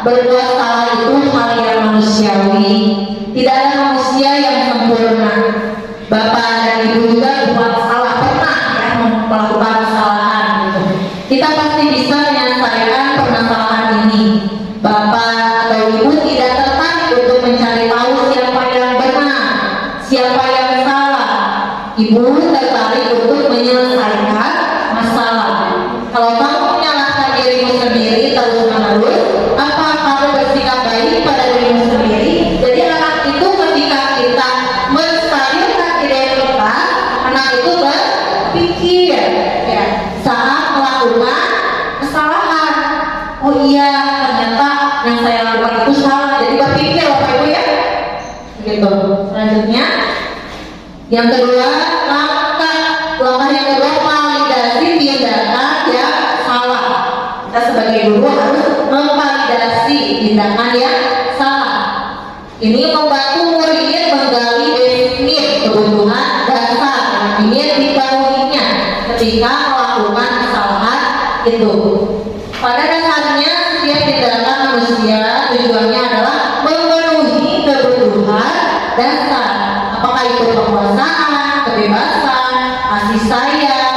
berbuat salah itu hal yang manusiawi. Tidak ada manusia yang sempurna. Bapak dan ibu juga buat salah pernah ya melakukan kesalahan gitu. Kita pasti bisa menyelesaikan permasalahan ini. Bapak atau ibu tidak tertarik untuk mencari tahu siapa yang benar, siapa yang salah. Ibu tertarik untuk menyelesaikan masalah. Kalau kamu menyalahkan dirimu sendiri terus-menerus, apa kamu bersikap baik pada dirimu sendiri? Jadi anak itu ketika kita menstabilkan identitas, anak itu berpikir ya, saat melakukan kesalahan. Oh iya, ternyata yang saya lakukan itu salah. Jadi berpikir Bapak Ibu ya. Begitu. Selanjutnya yang kedua, langkah yang kedua validasi tindakan yang salah. Kita sebagai guru harus memvalidasi tindakan yang salah. Ini membantu murid menggali definisi kebutuhan dasar yang ingin dipenuhinya ketika melakukan kesalahan itu. Pada dasarnya setiap tindakan manusia tujuannya adalah memenuhi kebutuhan dasar. Apakah itu kekuasaan, kebebasan, kasih sayang,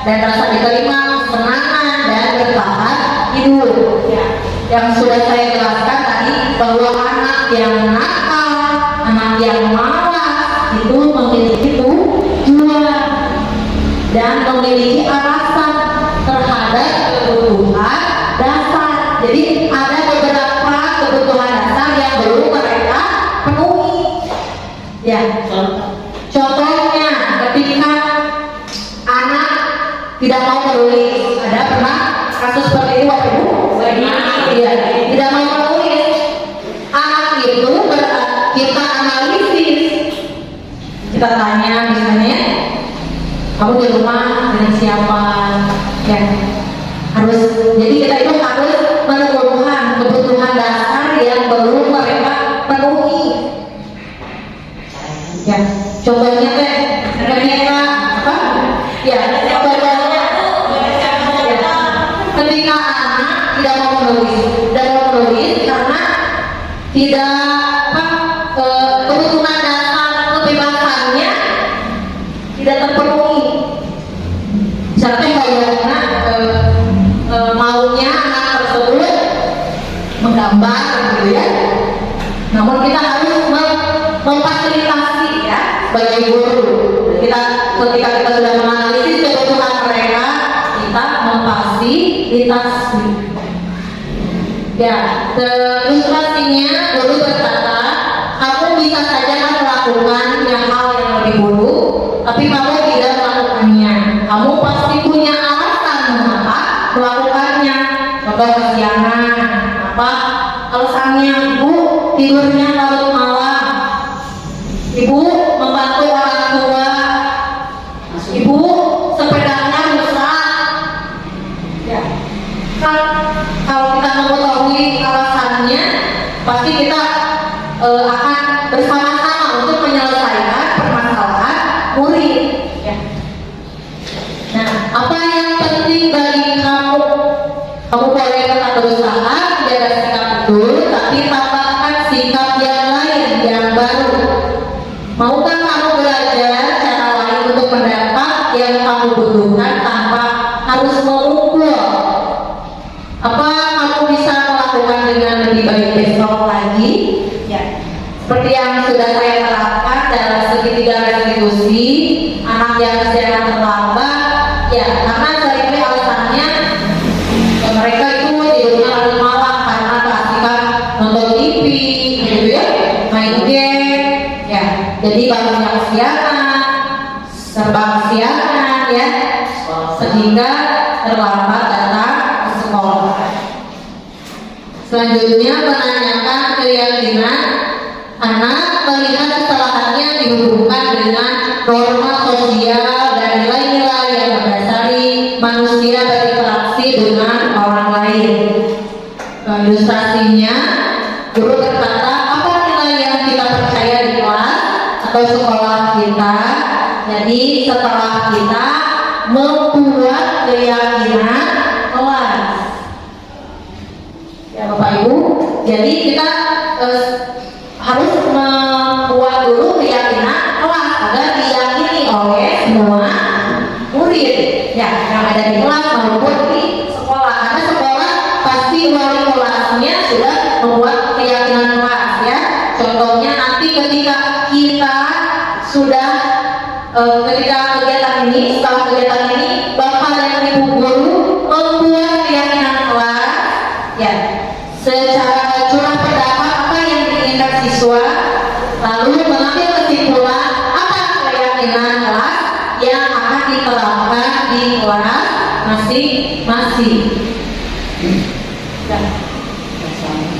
dan rasa diterima, kesenangan, dan bertahan hidup. Ya. Yang sudah saya jelaskan tadi bahwa anak yang nakal, anak yang malas itu memiliki tujuan dan memiliki alasan terhadap kebutuhan dasar. Jadi ada beberapa kebutuhan dasar yang belum mereka penuhi. Ya, contohnya ketika anak tidak mau menulis, ada pernah kasus seperti itu Bapak Ibu? Iya, tidak mau menulis. Anak itu kita analisis, kita tanya misalnya, kamu di rumah dengan siapa? Ya, harus. Jadi kita itu harus menemukan kebutuhan dasar yang belum mereka penuhi. Ya, contohnya teh ketika apa? Ya, contohnya ketika anak tidak mau menulis karena tidak kebutuhan dasar kebebasannya tidak terpenuhi. Misalnya bagaimana maunya anak tersebut menggambar gitu ya. Namun kita harus memfasilitasi ya sebagai guru. Ketika kita sudah menganalisis kebutuhan mereka, kita memfasilitasi. Ya, ilustrasinya guru berkata, kamu bisa saja melakukan hal yang lebih buruk, tapi kamu tidak melakukannya. Kamu pasti punya alasan mengapa melakukannya. Contoh kesiangan, apa alasannya? Ibu tidurnya larut malam. Ibu membantu orang tua, ibu sepedanya rusak. Ya, kan kalau kita mengetahui alasannya, pasti kita akan bersama-sama untuk menyelesaikan permasalahan murid. Ya. Nah, apa yang penting bagi kamu? Kamu boleh tetap berusaha menjaga sikap itu, tapi tambahkan sikap yang lain, yang baru. Maukah kamu belajar cara lain untuk mendapat yang kamu butuhkan tanpa harus memukul? Apa kamu bisa melakukan dengan lebih baik besok lagi? Ya, seperti yang sudah saya terapkan dalam segitiga restitusi, anak yang sedang terlambat, ya karena seringkali alasannya mereka itu tidurnya larut malam karena keasikan nonton TV, gitu ya, main game, ya. Jadi bangunnya kesiangan, serba kesiangan, ya, sehingga terlambat datang ke sekolah. Selanjutnya menanyakan keyakinan anak melihat kesalahannya dihubungkan dengan norma sosial dan nilai-nilai yang mendasari manusia berinteraksi dengan orang lain. Ilustrasinya, guru berkata, apa nilai yang kita percaya di kelas atau sekolah kita. Jadi setelah kita membuat keyakinan kelas, ya Bapak Ibu, jadi kita harus membuat dulu keyakinan kelas agar diyakini oleh semua murid, ya, yang ada di kelas maupun di sekolah. Karena sekolah pasti wali kelasnya sudah membuat keyakinan kelas, ya. Contohnya nanti ketika kita sudah ketika kegiatan ini, setelah kegiatan ini, Bapak dan Ibu guru membuat keyakinan kelas, ya, secara curah pendapat apa yang diinginkan siswa, lalu mengambil kesimpulan apa keyakinan kelas yang akan diterapkan di kelas masing-masing.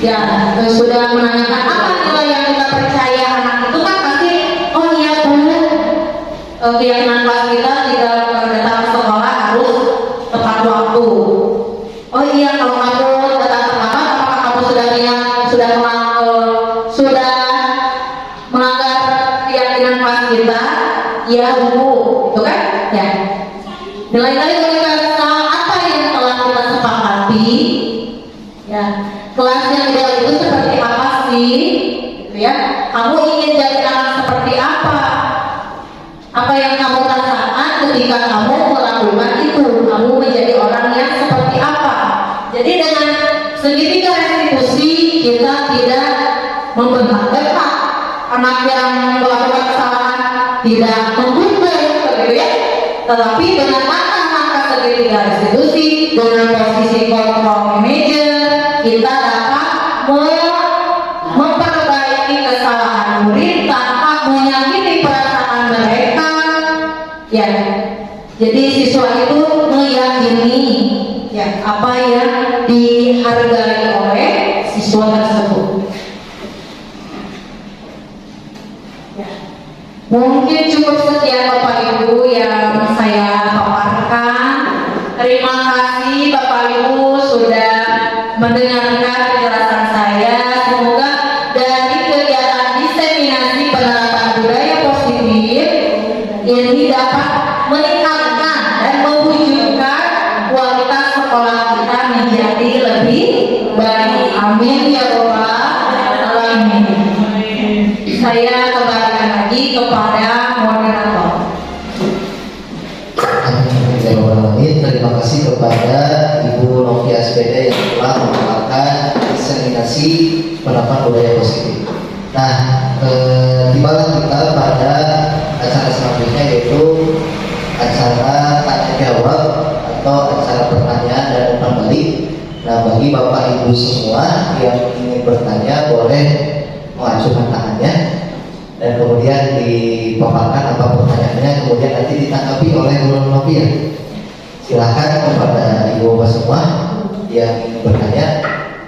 Ya, sudah menanyakan apa nilai yang kita percaya anak itu kan pasti, oh iya Bu, keyakinan kelas kita jika datang ke sekolah harus tepat waktu. Oh iya, kalau kamu datang terlambat, apakah kamu sudah melanggar keyakinan kelas kita? Iya Bu, itu kan? Ya. Nilai-nilai universal apa yang telah kita sepakati? Ya, kelas yang ideal itu seperti apa sih? Gitu ya. Kamu ingin jadi anak seperti apa? Apa yang kamu rasakan ketika kamu melakukan itu? Kamu menjadi orang yang seperti apa? Jadi dengan segitiga restitusi kita tidak membentak-bentak anak yang melakukan kesalahan, tidak memukul, gitu ya. Tetapi dengan langkah-langkah segitiga restitusi, dengan posisi control manager, kita dapat memperbaiki kesalahan murid tanpa menyakiti perasaan mereka. Ya, jadi siswa itu meyakini, ya, apa yang dihargai oleh siswa tersebut. Ya. Mungkin cukup sekian Bapak Ibu yang saya paparkan. Terima kasih Bapak Ibu sudah mendengarkan penjelasan saya. Semoga dari kegiatan diseminasi penerapan budaya positif ini dapat meningkatkan dan mewujudkan kualitas sekolah kita menjadi lebih baik. Amin ya Rabbal alamin. Saya kembalikan lagi kepada moderator. Terima kasih kepada Ibu Novia Speda yang telah melakukan diseminasi penerapan budaya positif. Nah, tibalah kita pada acara selanjutnya, yaitu acara tanya jawab atau acara pertanyaan dan umpan balik. Nah, bagi Bapak Ibu semua yang ingin bertanya boleh mengajukan tangannya dan kemudian dipaparkan apa pertanyaannya, kemudian nanti ditanggapi oleh Bu Novia. Silakan kepada ibu bapak semua yang ingin bertanya,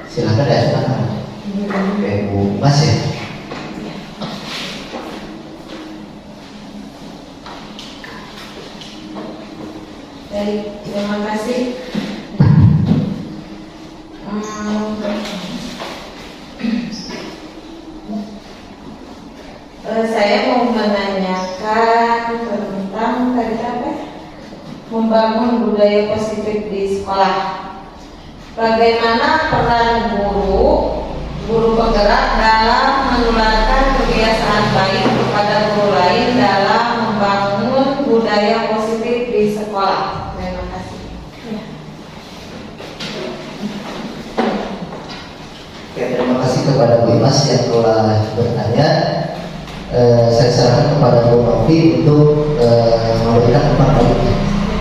silakan diajukan tangan. Oke, Bu Mas ya. Baik, terima kasih. Saya mau menanyakan tentang tadi apa? Membangun budaya positif di sekolah. Bagaimana peran guru penggerak dalam menularkan kebiasaan baik kepada guru lain dalam membangun budaya positif di sekolah? Terima kasih. Oke, terima kasih kepada Bu Imas yang telah bertanya. Saya sarankan kepada Bu Novi untuk memberikan tempat baliknya.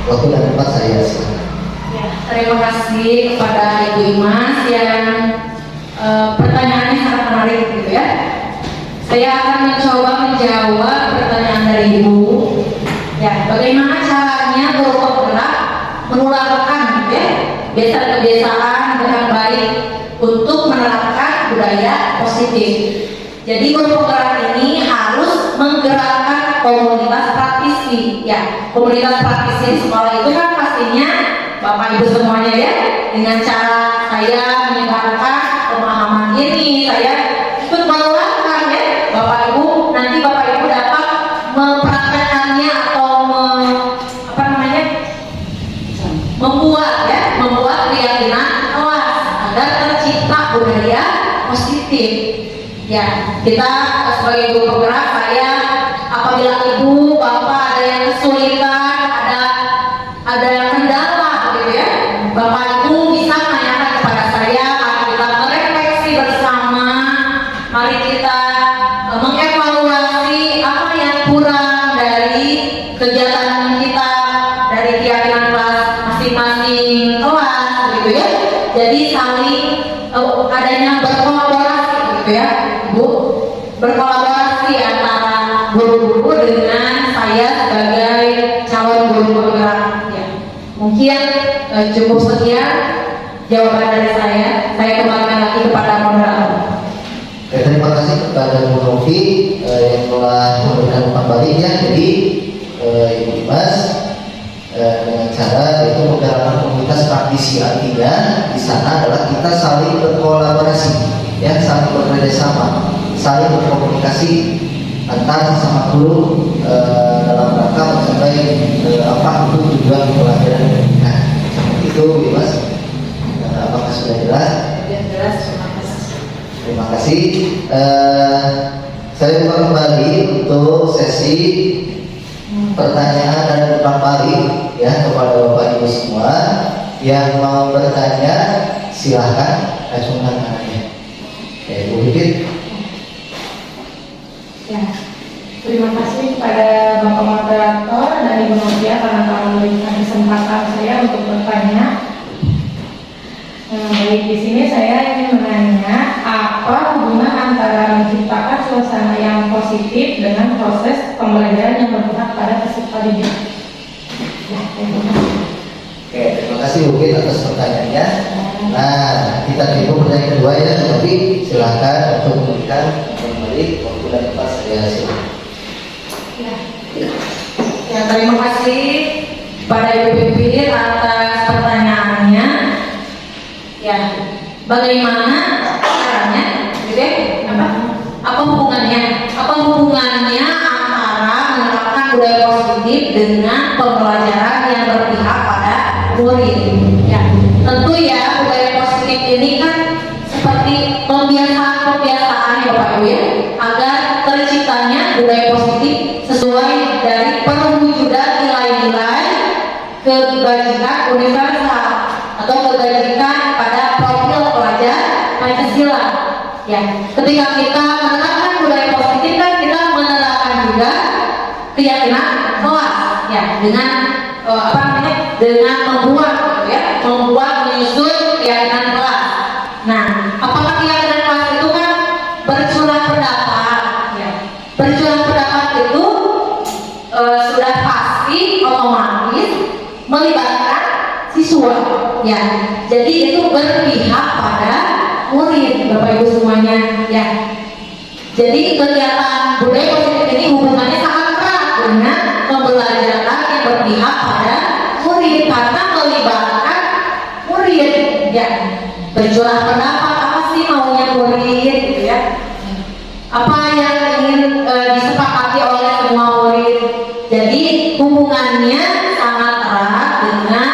Waktu dan tempat saya silakan. Ya, terima kasih kepada Ibu Imas yang pertanyaannya sangat menarik gitu ya. Saya akan mencoba menjawab pertanyaan dari Ibu. Ya, bagaimana caranya guru penggerak menularkan gitu ya kebiasaan dengan baik untuk menerapkan budaya positif. Jadi guru penggerak ini harus menggerakkan komunitas praktisi. Ya, komunitas praktisi di sekolah itu kan pastinya Bapak Ibu semuanya ya, dengan cara saya menyebarkan pemahaman ini, saya ikut menularkan ya, Bapak Ibu, nanti Bapak Ibu dapat mempraktekkannya atau membuat keyakinan kelas agar tercipta budaya positif. Ya, kita sebagai guru penggerak, saya apabila Ibu, Bapak ada yang kesulitan, ada kendala gitu ya, Bapak Ibu bisa menanyakan kepada saya, mari kita merefleksi bersama, mari kita mengevaluasi apa yang kurang dari kegiatan kita, dari keyakinan kelas masing-masing kelas gitu ya. Jadi saling adanya berkolaborasi gitu ya, Bu, berkolaborasi antara guru-guru dengan saya sebagai calon guru penggerak ya. Mungkin cukup sekian jawaban dari saya. Saya kembalikan lagi kepada moderator. Terima kasih kepada Bu Novi yang telah memberikan umpan balik ya. Jadi Ibu Imas dengan cara yaitu menggerakkan komunitas praktisi, artinya di sana adalah kita saling berkolaborasi ya, saling bekerja sama, saling berkomunikasi antar sesama guru dalam rangka mencapai apa itu tujuan pelajaran. Nah, seperti itu Bu Imas. Apakah sudah jelas? Sudah jelas, terima kasih. Terima kasih. Saya buka kembali untuk sesi pertanyaan dan umpan balik ya kepada Bapak Ibu semua yang mau bertanya, silahkan acungkan tangannya. Bu Bibit. Ya, terima kasih kepada Bapak Moderator dan Ibu Novia karena telah memberikan kesempatan saya untuk bertanya. Baik, di sini saya ingin menanya apa hubungan antara menciptakan suasana yang positif dengan proses pembelajaran yang berpihak pada peserta didik. Ya, terima kasih. Oke, terima kasih Bu Bibit atas pertanyaannya. Nah, kita tunggu pertanyaan kedua ya, tapi silahkan untuk memberikan kembali waktu dan tempat saya silakan. Ya, terima kasih pada Ibu Bibit atas pertanyaannya. Ya, bagaimana caranya? Gitu ya? Apa hubungannya? Apa hubungannya antara menerapkan budaya positif dengan pembelajaran yang berpihak pada murid? Ya, tentu ya budaya positif ini kan seperti kebiasaan ya Bapak Ibu ya, agar terciptanya budaya positif sesuai dari perwujudan nilai-nilai kebajikan universal atau kebajikan pada profil pelajar Pancasila. Ya, ketika kita menerapkan budaya positif kan kita menerapkan juga keyakinan kelas ya, dengan dengan membuat menyusun keyakinan kelas. Nah, apakah keyakinan kelas itu kan bercurah pendapat ya. Bercurah pendapat itu sudah pasti otomatis melibatkan siswa ya. Jadi itu berpihak pada murid Bapak Ibu semuanya ya. Jadi kegiatan budaya positif ini hubungannya sangat erat dengan pembelajaran yang berpihak pada murid. disepakati oleh semua murid. Jadi hubungannya sangat erat dengan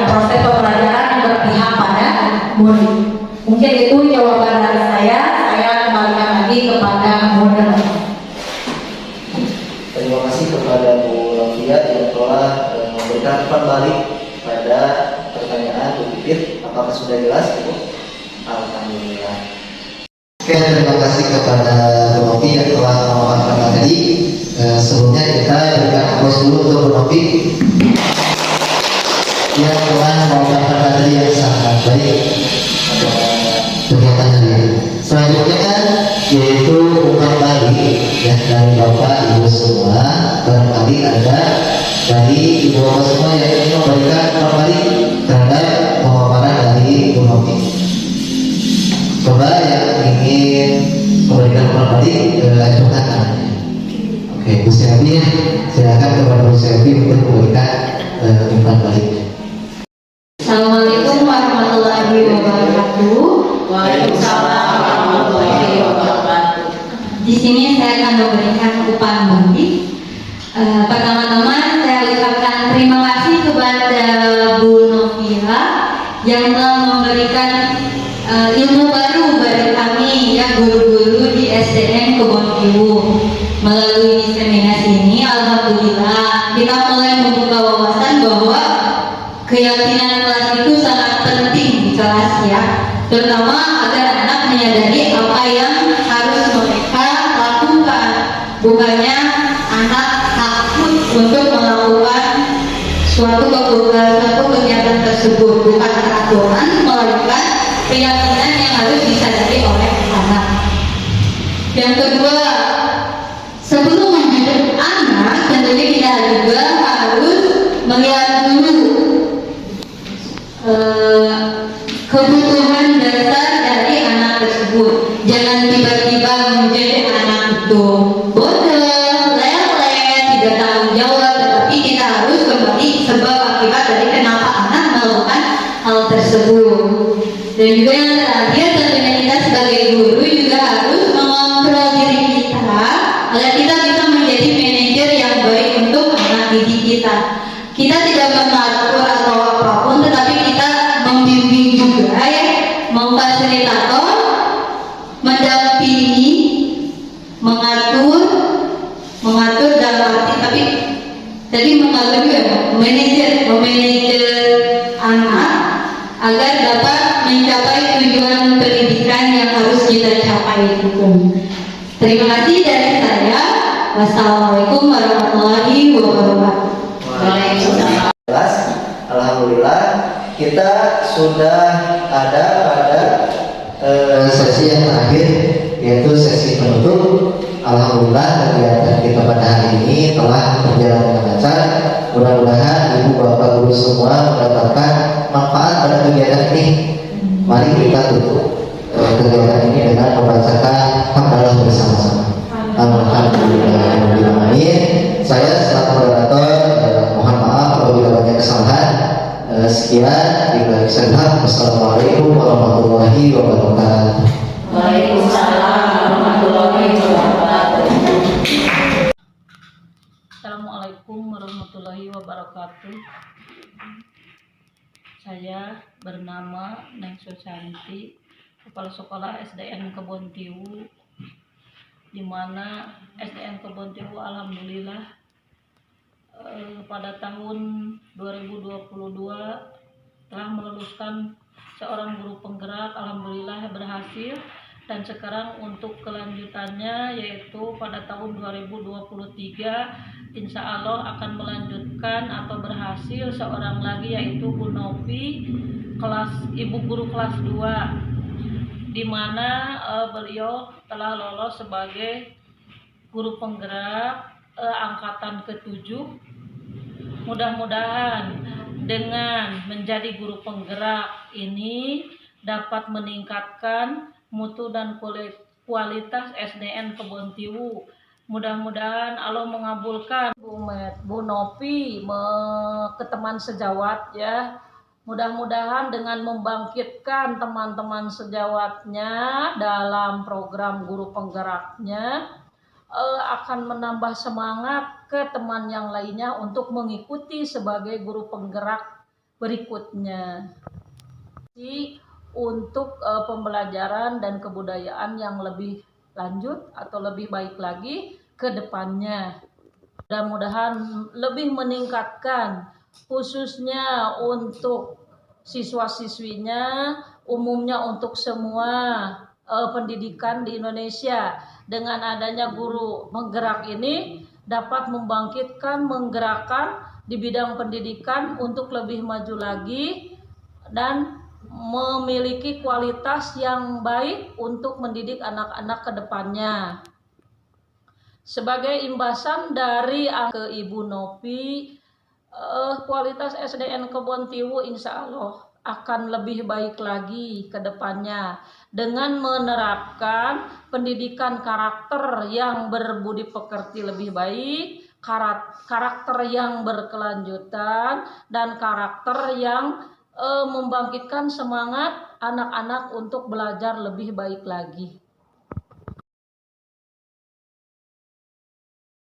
proses pembelajaran yang berpihak pada murid. Mungkin itu jawaban dari saya. Saya kembalikan lagi kepada moderator. Terima kasih kepada Bu Novia yang telah memberikan umpan balik pada pertanyaan Bu Pipit. Apakah sudah jelas, Bu? Alhamdulillah. Oke, terima kasih kepada Bu Novi yang telah memaparkan tadi. Sebelumnya kita berikan aplaus dulu untuk Bu Novi yang telah memaparkan tadi yang sangat baik kegiatan hari ini. Selanjutnya yaitu umpan balik ya dari Bapak Ibu semua. Barangkali ada dari Ibu Bapak semua yang ingin memberikan umpan balik terhadap pemaparan dari Bu Novi. Coba yang ingin memberikan umpan balik ajukan tangannya. Oke, Bu Selvi, silakan kepada Bu Selvi untuk memberikan umpan balik. Assalamualaikum warahmatullahi wabarakatuh. Waalaikumsalam warahmatullahi wabarakatuh. Di sini saya akan memberikan umpan balik. Pertama-tama saya ucapkan terima kasih kepada Bu Novia yang telah memberikan ilmu baru bagi kami ya guru-guru di SDN Kebonkiwu. Melalui diseminasi ini, alhamdulillah kita mulai membuka wawasan bahwa keyakinan kelas itu sangat penting di kelas ya, terutama agar anak menyadari apa yang harus mereka lakukan. Bukannya anak takut untuk melakukan suatu kegiatan tersebut, bukan peraturan, melainkan keyakinan yang harus disadari oleh anak. Yang kedua, sebelum mendidik anak, tentunya kita juga harus melihat dulu kebutuhan dasar dari anak tersebut. Jangan tiba-tiba menjadi anak itu bodoh, lele, tidak tanggung jawab, tetapi kita harus kembali sebab akibat dari kenapa anak melakukan hal tersebut. Dan juga yang terakhir, tentunya kita sebagai guru juga harus mengontrol diri kita agar kita bisa menjadi manajer yang baik untuk anak didik kita. Kita tidak mengatur atau apapun, tetapi kita membimbing juga ya, memfasilitator, mendampingi, mengatur dalam arti tapi mengatur juga memanajer anak agar dapat mencapai tujuan pendidikan yang harus kita capai itu. Terima kasih dari saya. Wassalamualaikum warahmatullahi wabarakatuh. Waalaikumsalam. Alhamdulillah kita sudah ada pada sesi yang terakhir, yaitu sesi penutup. Alhamdulillah kegiatan kita pada hari ini telah berjalan dengan lancar. Mudah-mudahan ibu bapak guru semua mendapatkan manfaat pada kegiatan ini. Mari kita tutup kegiatan ini dengan membacakan hamdalah bersama-sama. Alhamdulillahirobbilalamin. Saya selaku moderator mohon maaf apabila banyak kesalahan. Sekian, bila bisa dilihat. Wassalamualaikum warahmatullahi wabarakatuh. Waalaikumsalam warahmatullahi wabarakatuh. Assalamualaikum warahmatullahi wabarakatuh. Saya bernama Neng Susanti, Kepala Sekolah SDN Kebontiwu, di mana SDN Kebontiwu alhamdulillah pada tahun 2022 telah meluluskan seorang guru penggerak, alhamdulillah berhasil. Dan sekarang untuk kelanjutannya yaitu pada tahun 2023 insya Allah akan melanjutkan atau berhasil seorang lagi yaitu Bu Novi, ibu guru kelas 2, di mana beliau telah lolos sebagai guru penggerak angkatan ke-7. Mudah-mudahan dengan menjadi guru penggerak ini dapat meningkatkan mutu dan kualitas SDN Kebontiwu. Mudah-mudahan Allah mengabulkan Bu Novi ke teman sejawat ya, Mudah-mudahan dengan membangkitkan teman-teman sejawatnya dalam program guru penggeraknya akan menambah semangat ke teman yang lainnya untuk mengikuti sebagai guru penggerak berikutnya. Untuk pembelajaran dan kebudayaan yang lebih lanjut atau lebih baik lagi ke depannya. Mudah-mudahan lebih meningkatkan khususnya untuk siswa-siswinya, umumnya untuk semua pendidikan di Indonesia. Dengan adanya guru penggerak ini dapat membangkitkan, menggerakkan di bidang pendidikan untuk lebih maju lagi dan memiliki kualitas yang baik untuk mendidik anak-anak ke depannya. Sebagai imbasan dari ke Ibu Novi, kualitas SDN Kebontiwu insya Allah akan lebih baik lagi ke depannya dengan menerapkan pendidikan karakter yang berbudi pekerti lebih baik, karakter yang berkelanjutan, dan karakter yang membangkitkan semangat anak-anak untuk belajar lebih baik lagi.